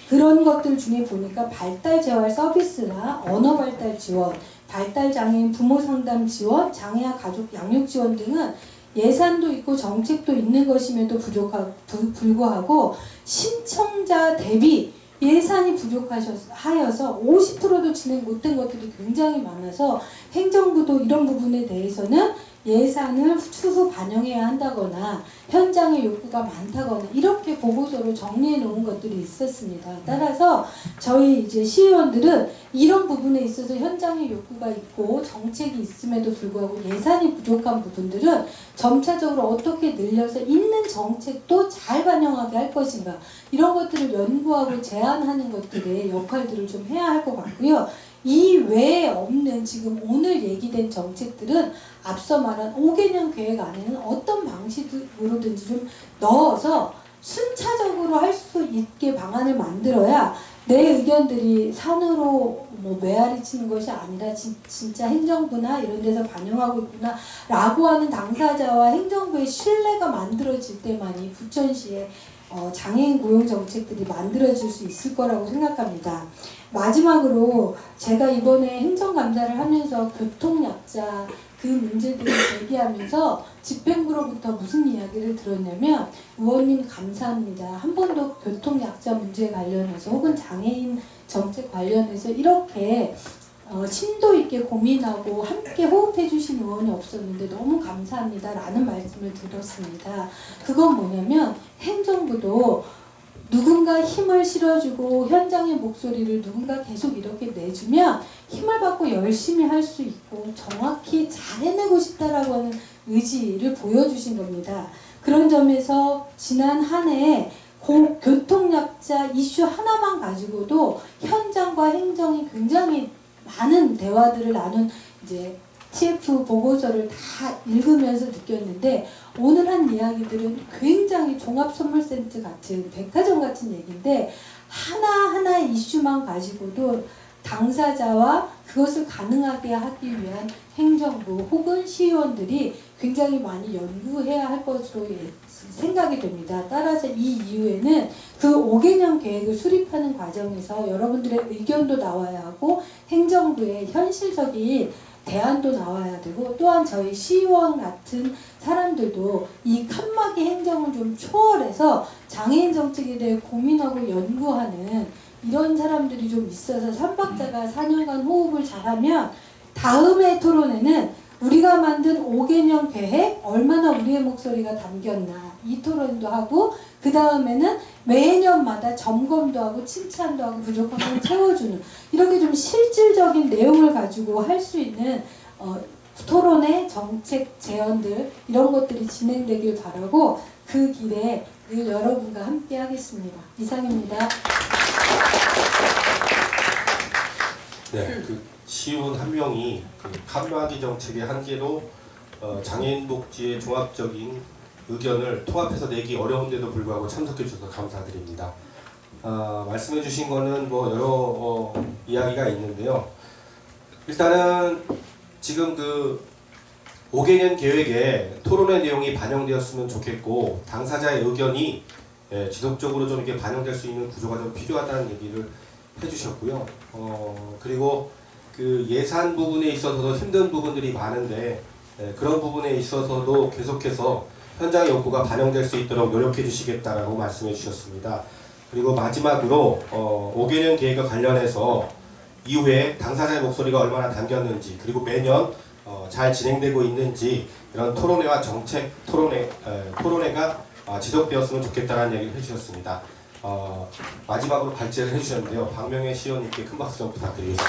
그런 것들 중에 보니까 발달 재활 서비스나 언어 발달 지원, 발달 장애인 부모 상담 지원, 장애아 가족 양육 지원 등은 예산도 있고 정책도 있는 것임에도 불구하고 신청자 대비 예산이 부족하여서 50%도 진행 못된 것들이 굉장히 많아서 행정부도 이런 부분에 대해서는 예산을 추후 반영해야 한다거나 현장의 욕구가 많다거나 이렇게 보고서로 정리해 놓은 것들이 있었습니다. 따라서 저희 이제 시의원들은 이런 부분에 있어서 현장의 욕구가 있고 정책이 있음에도 불구하고 예산이 부족한 부분들은 점차적으로 어떻게 늘려서 있는 정책도 잘 반영하게 할 것인가 이런 것들을 연구하고 제안하는 것들의 역할들을 좀 해야 할 것 같고요. 이 외에 없는 지금 오늘 얘기된 정책들은 앞서 말한 5개년 계획 안에는 어떤 방식으로든지 좀 넣어서 순차적으로 할 수 있게 방안을 만들어야 내 의견들이 산으로 뭐 메아리 치는 것이 아니라 진짜 행정부나 이런 데서 반영하고 있구나 라고 하는 당사자와 행정부의 신뢰가 만들어질 때만이 부천시에 장애인 고용 정책들이 만들어질 수 있을 거라고 생각합니다. 마지막으로 제가 이번에 행정감사를 하면서 교통약자 그 문제들을 제기하면서 집행부로부터 무슨 이야기를 들었냐면 의원님 감사합니다. 한 번도 교통약자 문제 관련해서 혹은 장애인 정책 관련해서 이렇게 심도 있게 고민하고 함께 호흡해 주신 의원이 없었는데 너무 감사합니다 라는 말씀을 들었습니다. 그건 뭐냐면 행정부도 누군가 힘을 실어주고 현장의 목소리를 누군가 계속 이렇게 내주면 힘을 받고 열심히 할 수 있고 정확히 잘 해내고 싶다라고 하는 의지를 보여주신 겁니다. 그런 점에서 지난 한 해에 교통약자 이슈 하나만 가지고도 현장과 행정이 굉장히 많은 대화들을 나눈 이제 TF 보고서를 다 읽으면서 느꼈는데 오늘 한 이야기들은 굉장히 종합선물센터 같은 백화점 같은 얘기인데 하나하나의 이슈만 가지고도 당사자와 그것을 가능하게 하기 위한 행정부 혹은 시의원들이 굉장히 많이 연구해야 할 것으로 생각이 됩니다. 따라서 이 이후에는 그 5개년 계획을 수립하는 과정에서 여러분들의 의견도 나와야 하고 행정부의 현실적인 대안도 나와야 되고 또한 저희 시의원 같은 사람들도 이 칸막이 행정을 좀 초월해서 장애인 정책에 대해 고민하고 연구하는 이런 사람들이 좀 있어서 3박자가 4년간 호흡을 잘하면 다음의 토론회는 우리가 만든 5개년 계획 얼마나 우리의 목소리가 담겼나 이 토론도 하고 그 다음에는 매년마다 점검도 하고 칭찬도 하고 부족한 걸 채워주는 이렇게 좀 실질적인 내용을 가지고 할 수 있는 토론회 정책 제언들 이런 것들이 진행되길 바라고 그 길에 늘 여러분과 함께 하겠습니다. 이상입니다. 네, 그 시의원 한 명이 그 칸막이 정책의 한계로 장애인 복지의 종합적인 의견을 통합해서 내기 어려운데도 불구하고 참석해 주셔서 감사드립니다. 말씀해 주신 거는 뭐 여러 이야기가 있는데요. 일단은 지금 그 5개년 계획에 토론회 내용이 반영되었으면 좋겠고 당사자의 의견이 지속적으로 좀 이렇게 반영될 수 있는 구조가 좀 필요하다는 얘기를 해주셨고요. 그리고 그 예산 부분에 있어서도 힘든 부분들이 많은데 그런 부분에 있어서도 계속해서 현장의 욕구가 반영될 수 있도록 노력해 주시겠다라고 말씀해 주셨습니다. 그리고 마지막으로 5개년 계획과 관련해서 이후에 당사자의 목소리가 얼마나 담겼는지 그리고 매년 잘 진행되고 있는지 이런 토론회와 정책 토론회가 지속되었으면 좋겠다는 얘기를 해주셨습니다. 마지막으로 발제를 해주셨는데요. 박명혜 시의원님께 큰 박수 좀 부탁드리겠습니다.